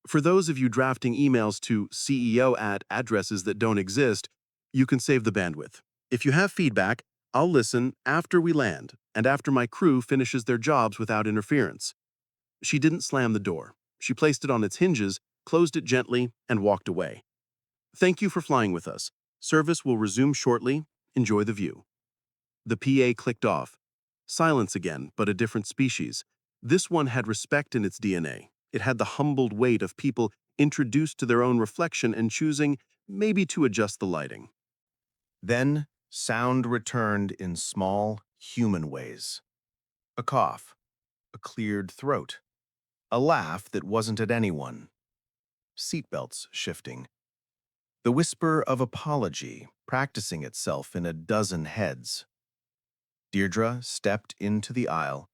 For those of you drafting emails to CEO at addresses that don't exist, you can save the bandwidth. If you have feedback, I'll listen after we land and after my crew finishes their jobs without interference. She didn't slam the door. She placed it on its hinges, closed it gently, and walked away. Thank you for flying with us. Service will resume shortly. Enjoy the view. The PA clicked off. Silence again, but a different species. This one had respect in its DNA. It had the humbled weight of people introduced to their own reflection and choosing maybe to adjust the lighting. Then, sound returned in small, human ways. A cough, a cleared throat, a laugh that wasn't at anyone, seatbelts shifting. The whisper of apology practicing itself in a dozen heads. Deirdre stepped into the aisle,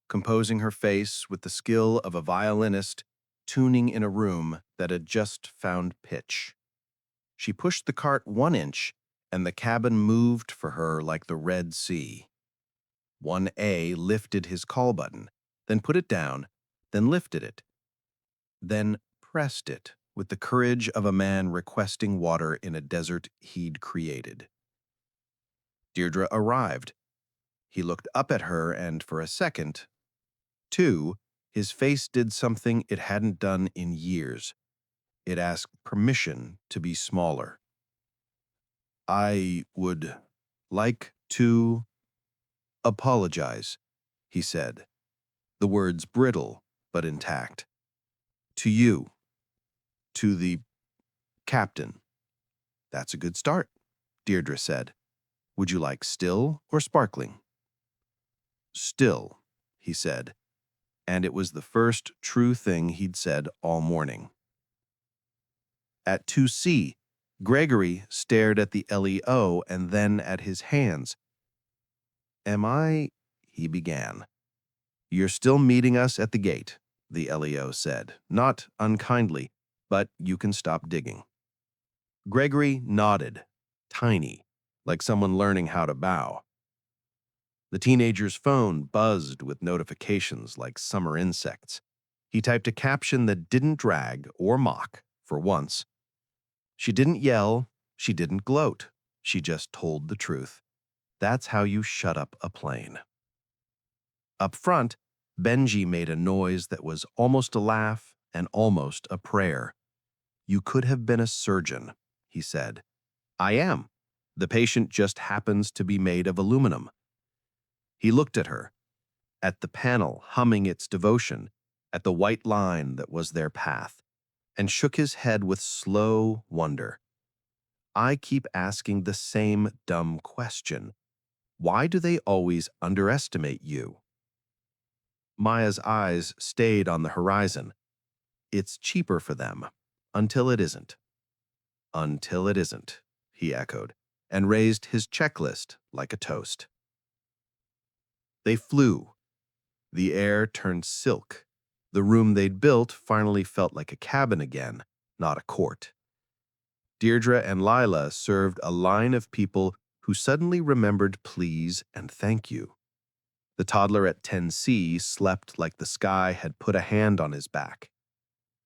composing her face with the skill of a violinist tuning in a room that had just found pitch. She pushed the cart 1 inch, and the cabin moved for her like the Red Sea. 1A lifted his call button, then put it down, then lifted it, then pressed it with the courage of a man requesting water in a desert he'd created. Deirdre arrived. He looked up at her, and for a second, two, his face did something it hadn't done in years. It asked permission to be smaller. "I would like to apologize," he said, the words brittle but intact. "To you, to the captain." "That's a good start," Deirdre said. "Would you like still or sparkling?" "Still," he said, and it was the first true thing he'd said all morning. At 2C, Gregory stared at the LEO and then at his hands. "Am I—" he began. "You're still meeting us at the gate," the LEO said, not unkindly, "but you can stop digging." Gregory nodded, tiny, like someone learning how to bow. The teenager's phone buzzed with notifications like summer insects. He typed a caption that didn't drag or mock, for once. She didn't yell, she didn't gloat, she just told the truth. That's how you shut up a plane. Up front, Benji made a noise that was almost a laugh and almost a prayer. "You could have been a surgeon," he said. "I am. The patient just happens to be made of aluminum." He looked at her, at the panel humming its devotion, at the white line that was their path, and shook his head with slow wonder. "I keep asking the same dumb question. Why do they always underestimate you?" Maya's eyes stayed on the horizon. "It's cheaper for them, until it isn't." "Until it isn't," he echoed, and raised his checklist like a toast. They flew. The air turned silk. The room they'd built finally felt like a cabin again, not a court. Deirdre and Lila served a line of people who suddenly remembered please and thank you. The toddler at 10C slept like the sky had put a hand on his back.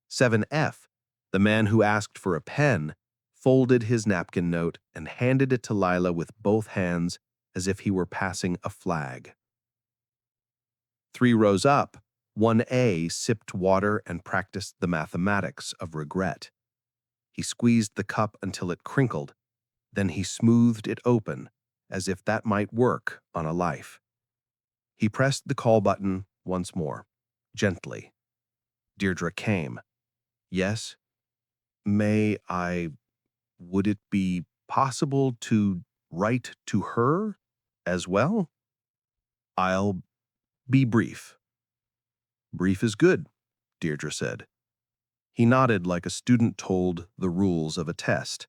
7F, the man who asked for a pen, folded his napkin note and handed it to Lila with both hands as if he were passing a flag. 3 rows up, 1A sipped water and practiced the mathematics of regret. He squeezed the cup until it crinkled, then he smoothed it open, as if that might work on a life. He pressed the call button once more, gently. Deirdre came. "Yes? Would it be possible to write to her as well?" "I'll be brief." "Brief is good," Deirdre said. He nodded like a student told the rules of a test.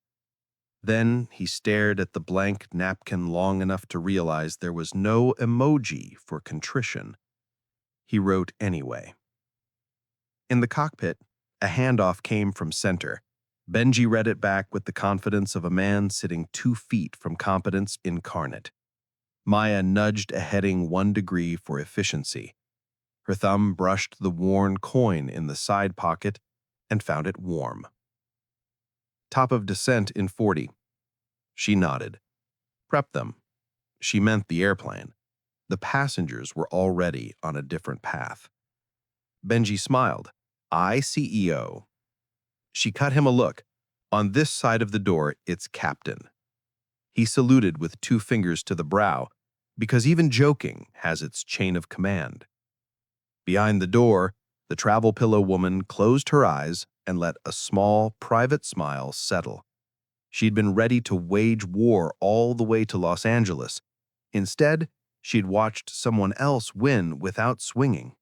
Then he stared at the blank napkin long enough to realize there was no emoji for contrition. He wrote anyway. In the cockpit, a handoff came from center. Benji read it back with the confidence of a man sitting 2 feet from competence incarnate. Maya nudged a heading 1 degree for efficiency. Her thumb brushed the worn coin in the side pocket and found it warm. "Top of descent in 40. She nodded. "Prep them." She meant the airplane. The passengers were already on a different path. Benji smiled. "I, CEO." She cut him a look. "On this side of the door, it's Captain." He saluted with 2 fingers to the brow, because even joking has its chain of command. Behind the door, the travel pillow woman closed her eyes and let a small, private smile settle. She'd been ready to wage war all the way to Los Angeles. Instead, she'd watched someone else win without swinging.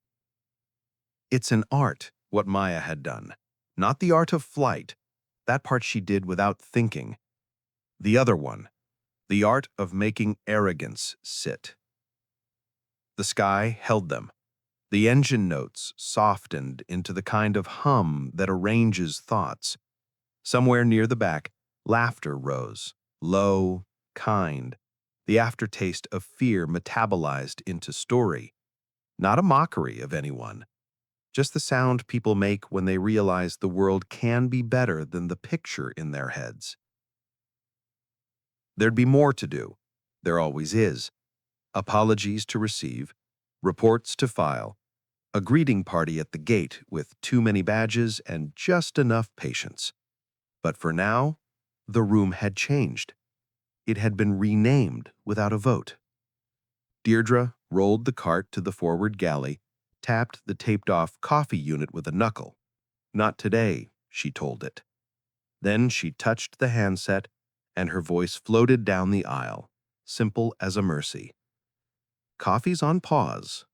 It's an art, what Maya had done, Not the art of flight. That part she did without thinking. The other one, the art of making arrogance sit. The sky held them. The engine notes softened into the kind of hum that arranges thoughts. Somewhere near the back, laughter rose, low, kind, the aftertaste of fear metabolized into story. Not a mockery of anyone, just the sound people make when they realize the world can be better than the picture in their heads. There'd be more to do. There always is. Apologies to receive, reports to file, a greeting party at the gate with too many badges and just enough patience. But for now, the room had changed. It had been renamed without a vote. Deirdre rolled the cart to the forward galley, tapped the taped-off coffee unit with a knuckle. Not today, she told it. Then she touched the handset, and her voice floated down the aisle, simple as a mercy. Coffee's on pause.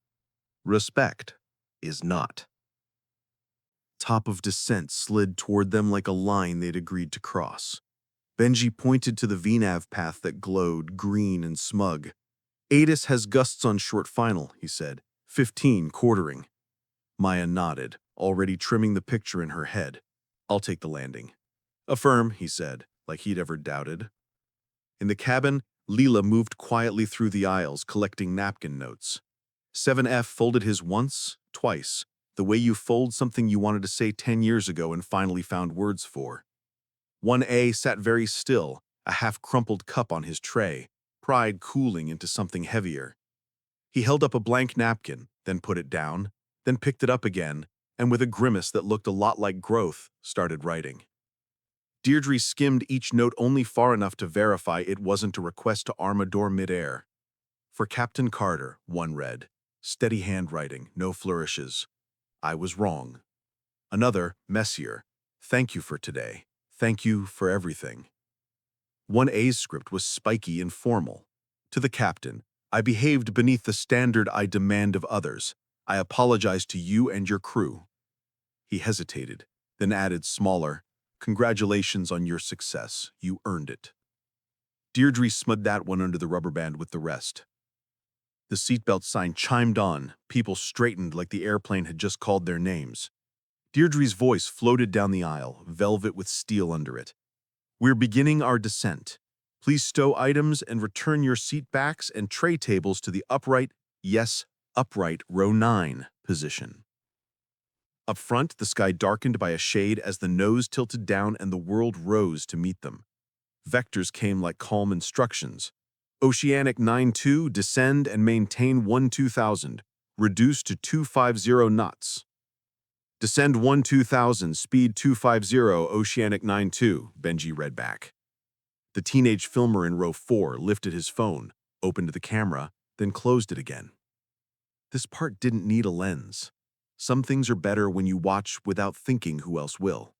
Respect is not. Top of descent slid toward them like a line they'd agreed to cross. Benji pointed to the VNAV path that glowed, green and smug. "ATIS has gusts on short final," he said. 15 quartering. Maya nodded, already trimming the picture in her head. "I'll take the landing." "Affirm," he said, like he'd ever doubted. In the cabin, Leela moved quietly through the aisles, collecting napkin notes. 7F folded his once, twice, the way you fold something you wanted to say 10 years ago and finally found words for. 1A sat very still, a half-crumpled cup on his tray, pride cooling into something heavier. He held up a blank napkin, then put it down, then picked it up again, and with a grimace that looked a lot like growth, started writing. Deirdre skimmed each note only far enough to verify it wasn't a request to arm a door midair. For Captain Carter, one read, steady handwriting, no flourishes. "I was wrong." Another, messier, "Thank you for today. Thank you for everything." 1A's script was spiky and formal. To the captain, "I behaved beneath the standard I demand of others. I apologize to you and your crew." He hesitated, then added smaller, "Congratulations on your success. You earned it." Deirdre smudged that one under the rubber band with the rest. The seatbelt sign chimed on. People straightened like the airplane had just called their names. Deirdre's voice floated down the aisle, velvet with steel under it. "We're beginning our descent. Please stow items and return your seat backs and tray tables to the upright, yes, upright, row 9 position." Up front, the sky darkened by a shade as the nose tilted down and the world rose to meet them. Vectors came like calm instructions. Oceanic 92, descend and maintain 12,000, reduce to 250 knots. Descend 12,000, speed 250, Oceanic 92, Benji read back. The teenage filmer in row 4 lifted his phone, opened the camera, then closed it again. This part didn't need a lens. Some things are better when you watch without thinking who else will.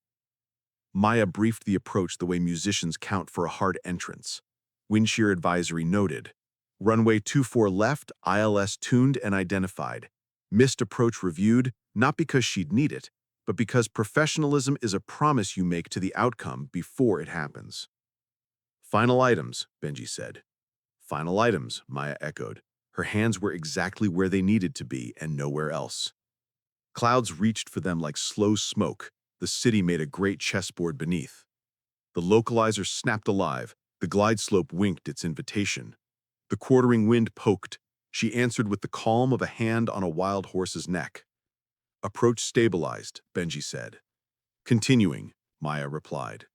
Maya briefed the approach the way musicians count for a hard entrance. Wind shear advisory noted. Runway 24 left, ILS tuned and identified. Missed approach reviewed, not because she'd need it, but because professionalism is a promise you make to the outcome before it happens. "Final items," Benji said. "Final items," Maya echoed. Her hands were exactly where they needed to be and nowhere else. Clouds reached for them like slow smoke. The city made a great chessboard beneath. The localizer snapped alive. The glide slope winked its invitation. The quartering wind poked. She answered with the calm of a hand on a wild horse's neck. "Approach stabilized," Benji said. "Continuing," Maya replied.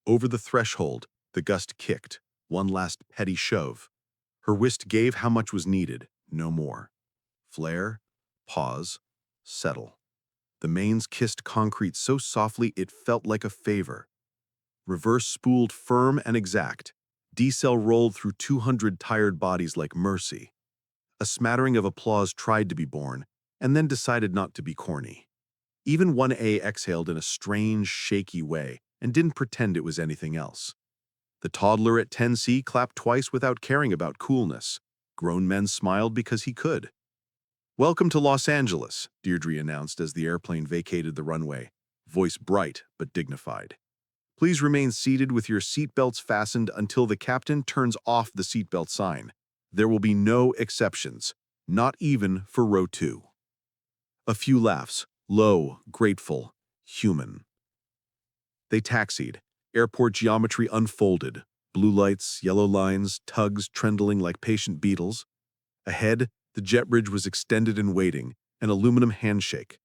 Over the threshold, the gust kicked, one last petty shove. Her wrist gave how much was needed, no more. Flare, pause, settle. The mains kissed concrete so softly it felt like a favor. Reverse spooled firm and exact. D-cell rolled through 200 tired bodies like mercy. A smattering of applause tried to be born, and then decided not to be corny. Even 1A exhaled in a strange, shaky way and didn't pretend it was anything else. The toddler at 10C clapped twice without caring about coolness. Grown men smiled because he could. "Welcome to Los Angeles," Deirdre announced as the airplane vacated the runway. voice bright but dignified. Please remain seated with your seatbelts fastened until the captain turns off the seatbelt sign. There will be no exceptions, not even for row 2. A few laughs, low, grateful, human. They taxied. Airport geometry unfolded. Blue lights, yellow lines, tugs trundling like patient beetles. Ahead, the jet bridge was extended and waiting, an aluminum handshake.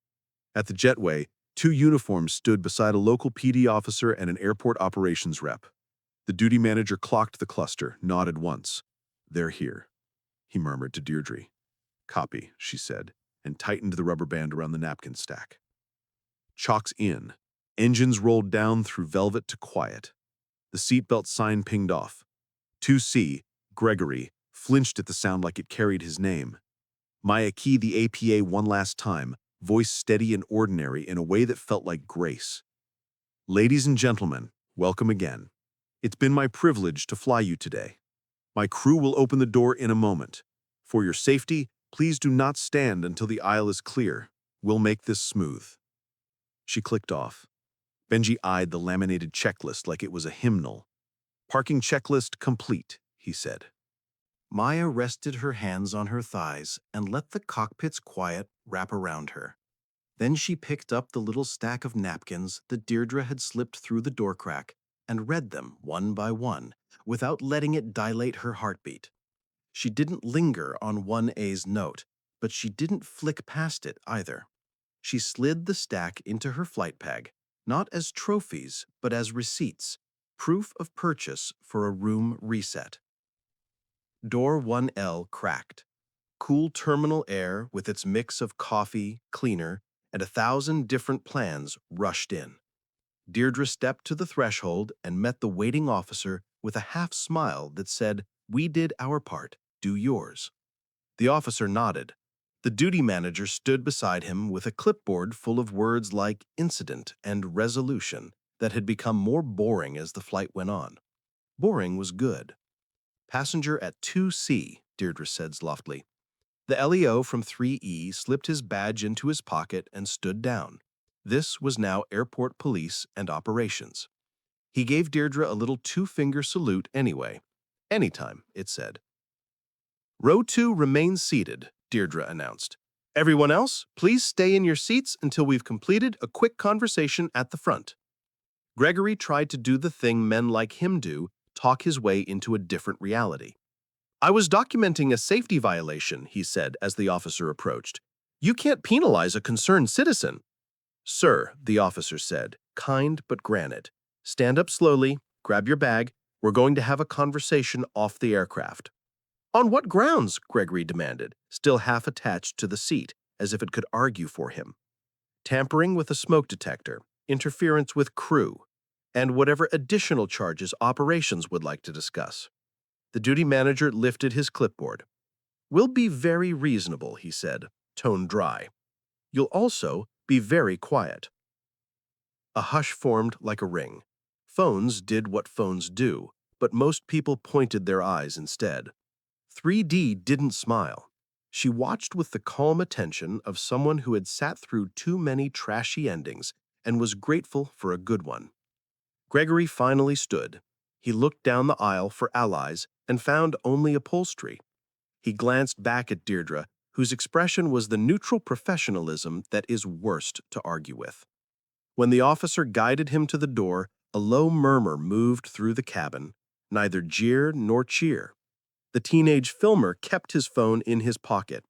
At the jetway, 2 uniforms stood beside a local PD officer and an airport operations rep. The duty manager clocked the cluster, nodded once. "They're here," he murmured to Deirdre. "Copy," she said, and tightened the rubber band around the napkin stack. Chocks in. Engines rolled down through velvet to quiet. The seatbelt sign pinged off. 2C, Gregory, flinched at the sound like it carried his name. Maya keyed the APA one last time, voice steady and ordinary in a way that felt like grace. "Ladies and gentlemen, welcome again. It's been my privilege to fly you today. My crew will open the door in a moment. For your safety, please do not stand until the aisle is clear. We'll make this smooth." She clicked off. Benji eyed the laminated checklist like it was a hymnal. "Parking checklist complete," he said. Maya rested her hands on her thighs and let the cockpit's quiet wrap around her. Then she picked up the little stack of napkins that Deirdre had slipped through the door crack and read them one by one, without letting it dilate her heartbeat. She didn't linger on 1A's note, but she didn't flick past it either. She slid the stack into her flight bag, not as trophies, but as receipts, proof of purchase for a room reset. Door 1L cracked. Cool terminal air with its mix of coffee, cleaner, and 1,000 different plans rushed in. Deirdre stepped to the threshold and met the waiting officer with a half smile that said, "We did our part, do yours." The officer nodded. The duty manager stood beside him with a clipboard full of words like incident and resolution that had become more boring as the flight went on. Boring was good. "Passenger at 2C, Deirdre said softly. The LEO from 3E slipped his badge into his pocket and stood down. This was now airport police and operations. He gave Deirdre a little 2-finger salute anyway. "Anytime," it said. "Row 2 remains seated," Deirdre announced. "Everyone else, please stay in your seats until we've completed a quick conversation at the front." Gregory tried to do the thing men like him do, talk his way into a different reality. "I was documenting a safety violation," he said as the officer approached. "You can't penalize a concerned citizen." "Sir," the officer said, kind but granite. "Stand up slowly, grab your bag. We're going to have a conversation off the aircraft." "On what grounds?" Gregory demanded, still half attached to the seat, as if it could argue for him. "Tampering with a smoke detector, interference with crew, and whatever additional charges operations would like to discuss." The duty manager lifted his clipboard. "We'll be very reasonable," he said, tone dry. "You'll also be very quiet." A hush formed like a ring. Phones did what phones do, but most people pointed their eyes instead. 3D didn't smile. She watched with the calm attention of someone who had sat through too many trashy endings and was grateful for a good one. Gregory finally stood. He looked down the aisle for allies and found only upholstery. He glanced back at Deirdre, whose expression was the neutral professionalism that is worst to argue with. When the officer guided him to the door, a low murmur moved through the cabin, neither jeer nor cheer. The teenage filmer kept his phone in his pocket.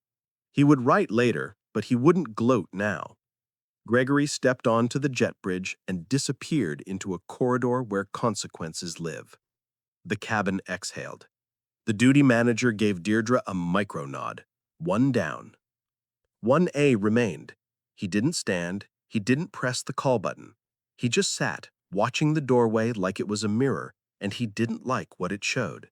He would write later, but he wouldn't gloat now. Gregory stepped onto the jet bridge and disappeared into a corridor where consequences live. The cabin exhaled. The duty manager gave Deirdre a micro-nod. One down. 1A remained. He didn't stand. He didn't press the call button. He just sat, watching the doorway like it was a mirror, and he didn't like what it showed.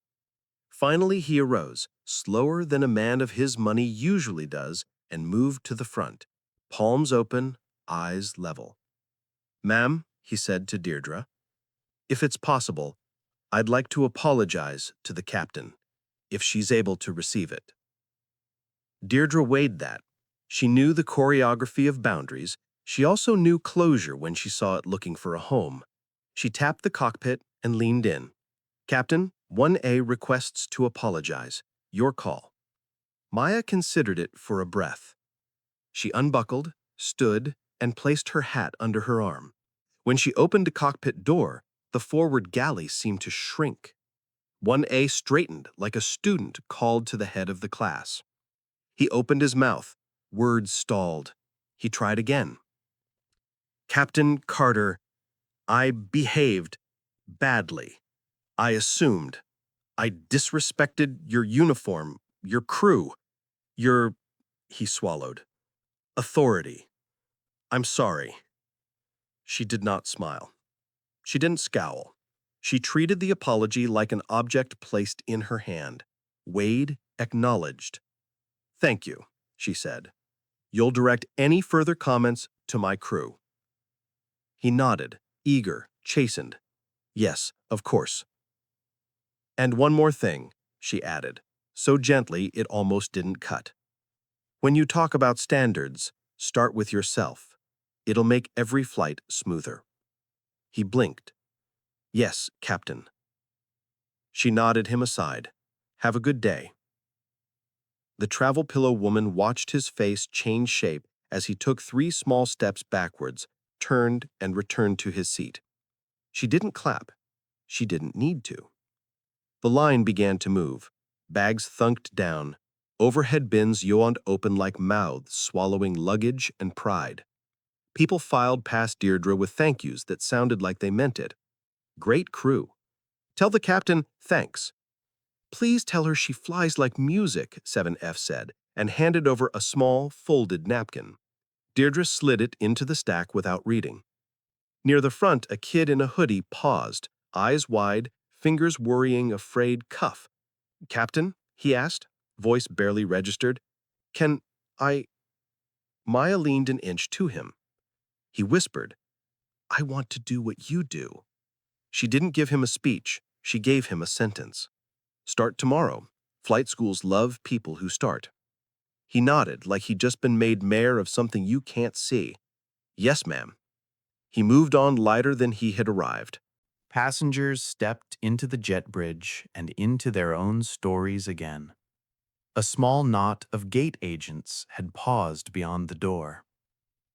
Finally, he arose, slower than a man of his money usually does, and moved to the front, palms open, eyes level. "Ma'am," he said to Deirdre, "if it's possible, I'd like to apologize to the captain, if she's able to receive it." Deirdre weighed that. She knew the choreography of boundaries, She also knew closure when she saw it looking for a home. She tapped the cockpit and leaned in. Captain, 1A requests to apologize. Your call. Maya considered it for a breath. She unbuckled, stood, and placed her hat under her arm. When she opened the cockpit door, the forward galley seemed to shrink. 1A straightened like a student called to the head of the class. He opened his mouth. Words stalled. He tried again. Captain Carter, I behaved badly. I assumed. I disrespected your uniform, your crew, your, he swallowed, authority. I'm sorry. She did not smile. She didn't scowl. She treated the apology like an object placed in her hand. Wade acknowledged. Thank you, she said. You'll direct any further comments to my crew. He nodded, eager, chastened. Yes, of course. And one more thing, she added, so gently it almost didn't cut. When you talk about standards, start with yourself. It'll make every flight smoother. He blinked. Yes, Captain. She nodded him aside. Have a good day. The travel pillow woman watched his face change shape as he took 3 small steps backwards, turned and returned to his seat. She didn't clap. She didn't need to. The line began to move. Bags thunked down. Overhead bins yawned open like mouths swallowing luggage and pride. People filed past Deirdre with thank yous that sounded like they meant it. Great crew. Tell the captain thanks. Please tell her she flies like music, 7F said, and handed over a small, folded napkin. Deirdre slid it into the stack without reading. Near the front, a kid in a hoodie paused, eyes wide, fingers worrying a frayed cuff. Captain, he asked, voice barely registered. Can I? Maya leaned an inch to him. He whispered, I want to do what you do. She didn't give him a speech. She gave him a sentence. Start tomorrow. Flight schools love people who start. He nodded like he'd just been made mayor of something you can't see. Yes, ma'am. He moved on lighter than he had arrived. Passengers stepped into the jet bridge and into their own stories again. A small knot of gate agents had paused beyond the door.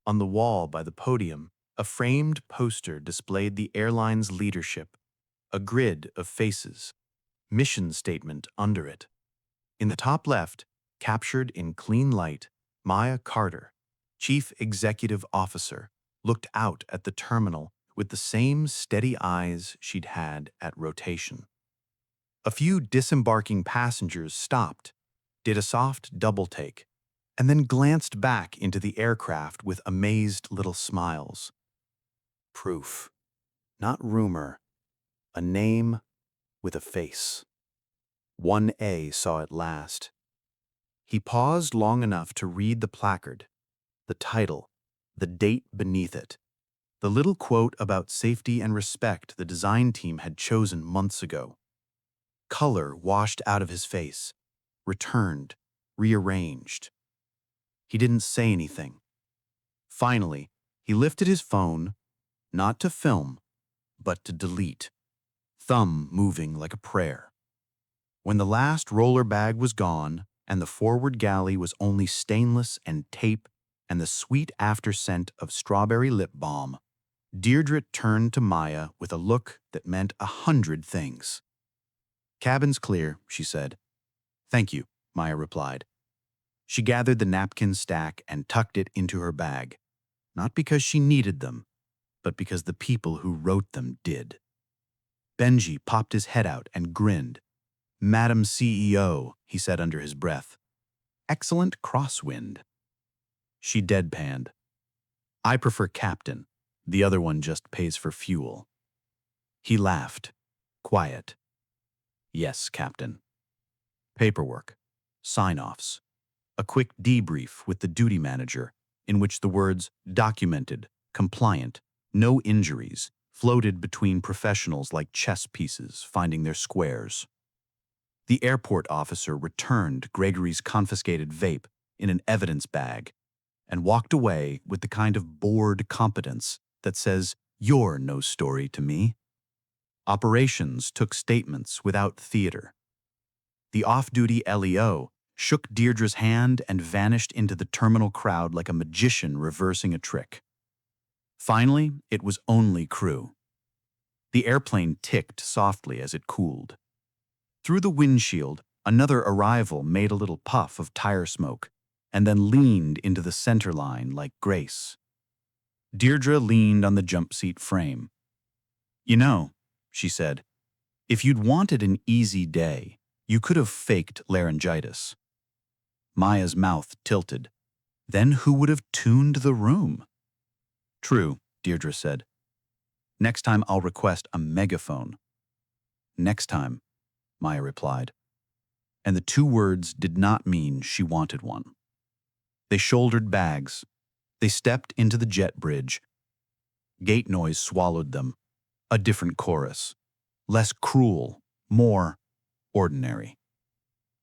On the wall by the podium, a framed poster displayed the airline's leadership, a grid of faces, mission statement under it. In the top left, captured in clean light, Maya Carter, Chief Executive Officer, looked out at the terminal with the same steady eyes she'd had at rotation. A few disembarking passengers stopped, did a soft double take, and then glanced back into the aircraft with amazed little smiles. Proof, not rumor, a name with a face. 1A saw it last. He paused long enough to read the placard, the title, the date beneath it, the little quote about safety and respect the design team had chosen months ago. Color washed out of his face, returned, rearranged. He didn't say anything. Finally, he lifted his phone, not to film, but to delete, thumb moving like a prayer. When the last roller bag was gone and the forward galley was only stainless and tape and the sweet after scent of strawberry lip balm, Deirdre turned to Maya with a look that meant 100 things. Cabin's clear, she said. Thank you, Maya replied. She gathered the napkin stack and tucked it into her bag, not because she needed them, but because the people who wrote them did. Benji popped his head out and grinned. Madam CEO, he said under his breath. Excellent crosswind. She deadpanned. I prefer captain. The other one just pays for fuel. He laughed. Quiet. Yes, Captain. Paperwork. Sign-offs. A quick debrief with the duty manager, in which the words documented, compliant, no injuries floated between professionals like chess pieces finding their squares. The airport officer returned Gregory's confiscated vape in an evidence bag, and walked away with the kind of bored competence that says, "You're no story to me." Operations took statements without theater. The off-duty LEO shook Deirdre's hand and vanished into the terminal crowd like a magician reversing a trick. Finally, it was only crew. The airplane ticked softly as it cooled. Through the windshield, another arrival made a little puff of tire smoke and then leaned into the center line like Grace. Deirdre leaned on the jump seat frame. "You know," she said, "if you'd wanted an easy day, you could have faked laryngitis." Maya's mouth tilted. Then who would have tuned the room? "True," Deirdre said. "Next time I'll request a megaphone." "Next time," Maya replied. And the two words did not mean she wanted one. They shouldered bags. They stepped into the jet bridge. Gate noise swallowed them. A different chorus. Less cruel, more ordinary.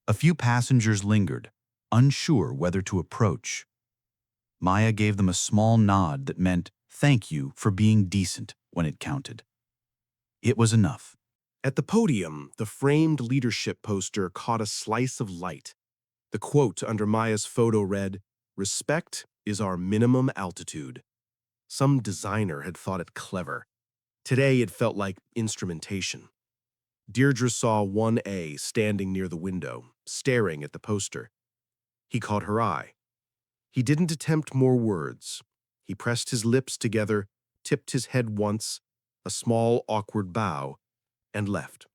A few passengers lingered, unsure whether to approach. Maya gave them a small nod that meant thank you for being decent when it counted. It was enough. At the podium, the framed leadership poster caught a slice of light. The quote under Maya's photo read, "Respect is our minimum altitude." Some designer had thought it clever. Today it felt like instrumentation. Deirdre saw 1A standing near the window, staring at the poster. He caught her eye. He didn't attempt more words. He pressed his lips together, tipped his head once, a small awkward bow, and left.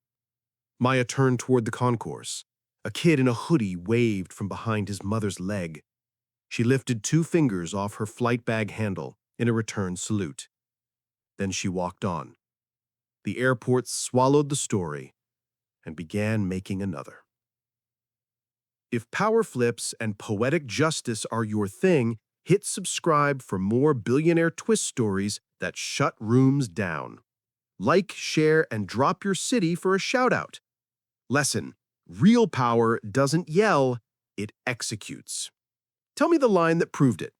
Maya turned toward the concourse. A kid in a hoodie waved from behind his mother's leg. She lifted 2 fingers off her flight bag handle in a return salute. Then she walked on. The airport swallowed the story and began making another. If power flips and poetic justice are your thing, hit subscribe for more billionaire twist stories that shut rooms down. Like, share, and drop your city for a shout-out. Lesson: real power doesn't yell, it executes. Tell me the line that proved it.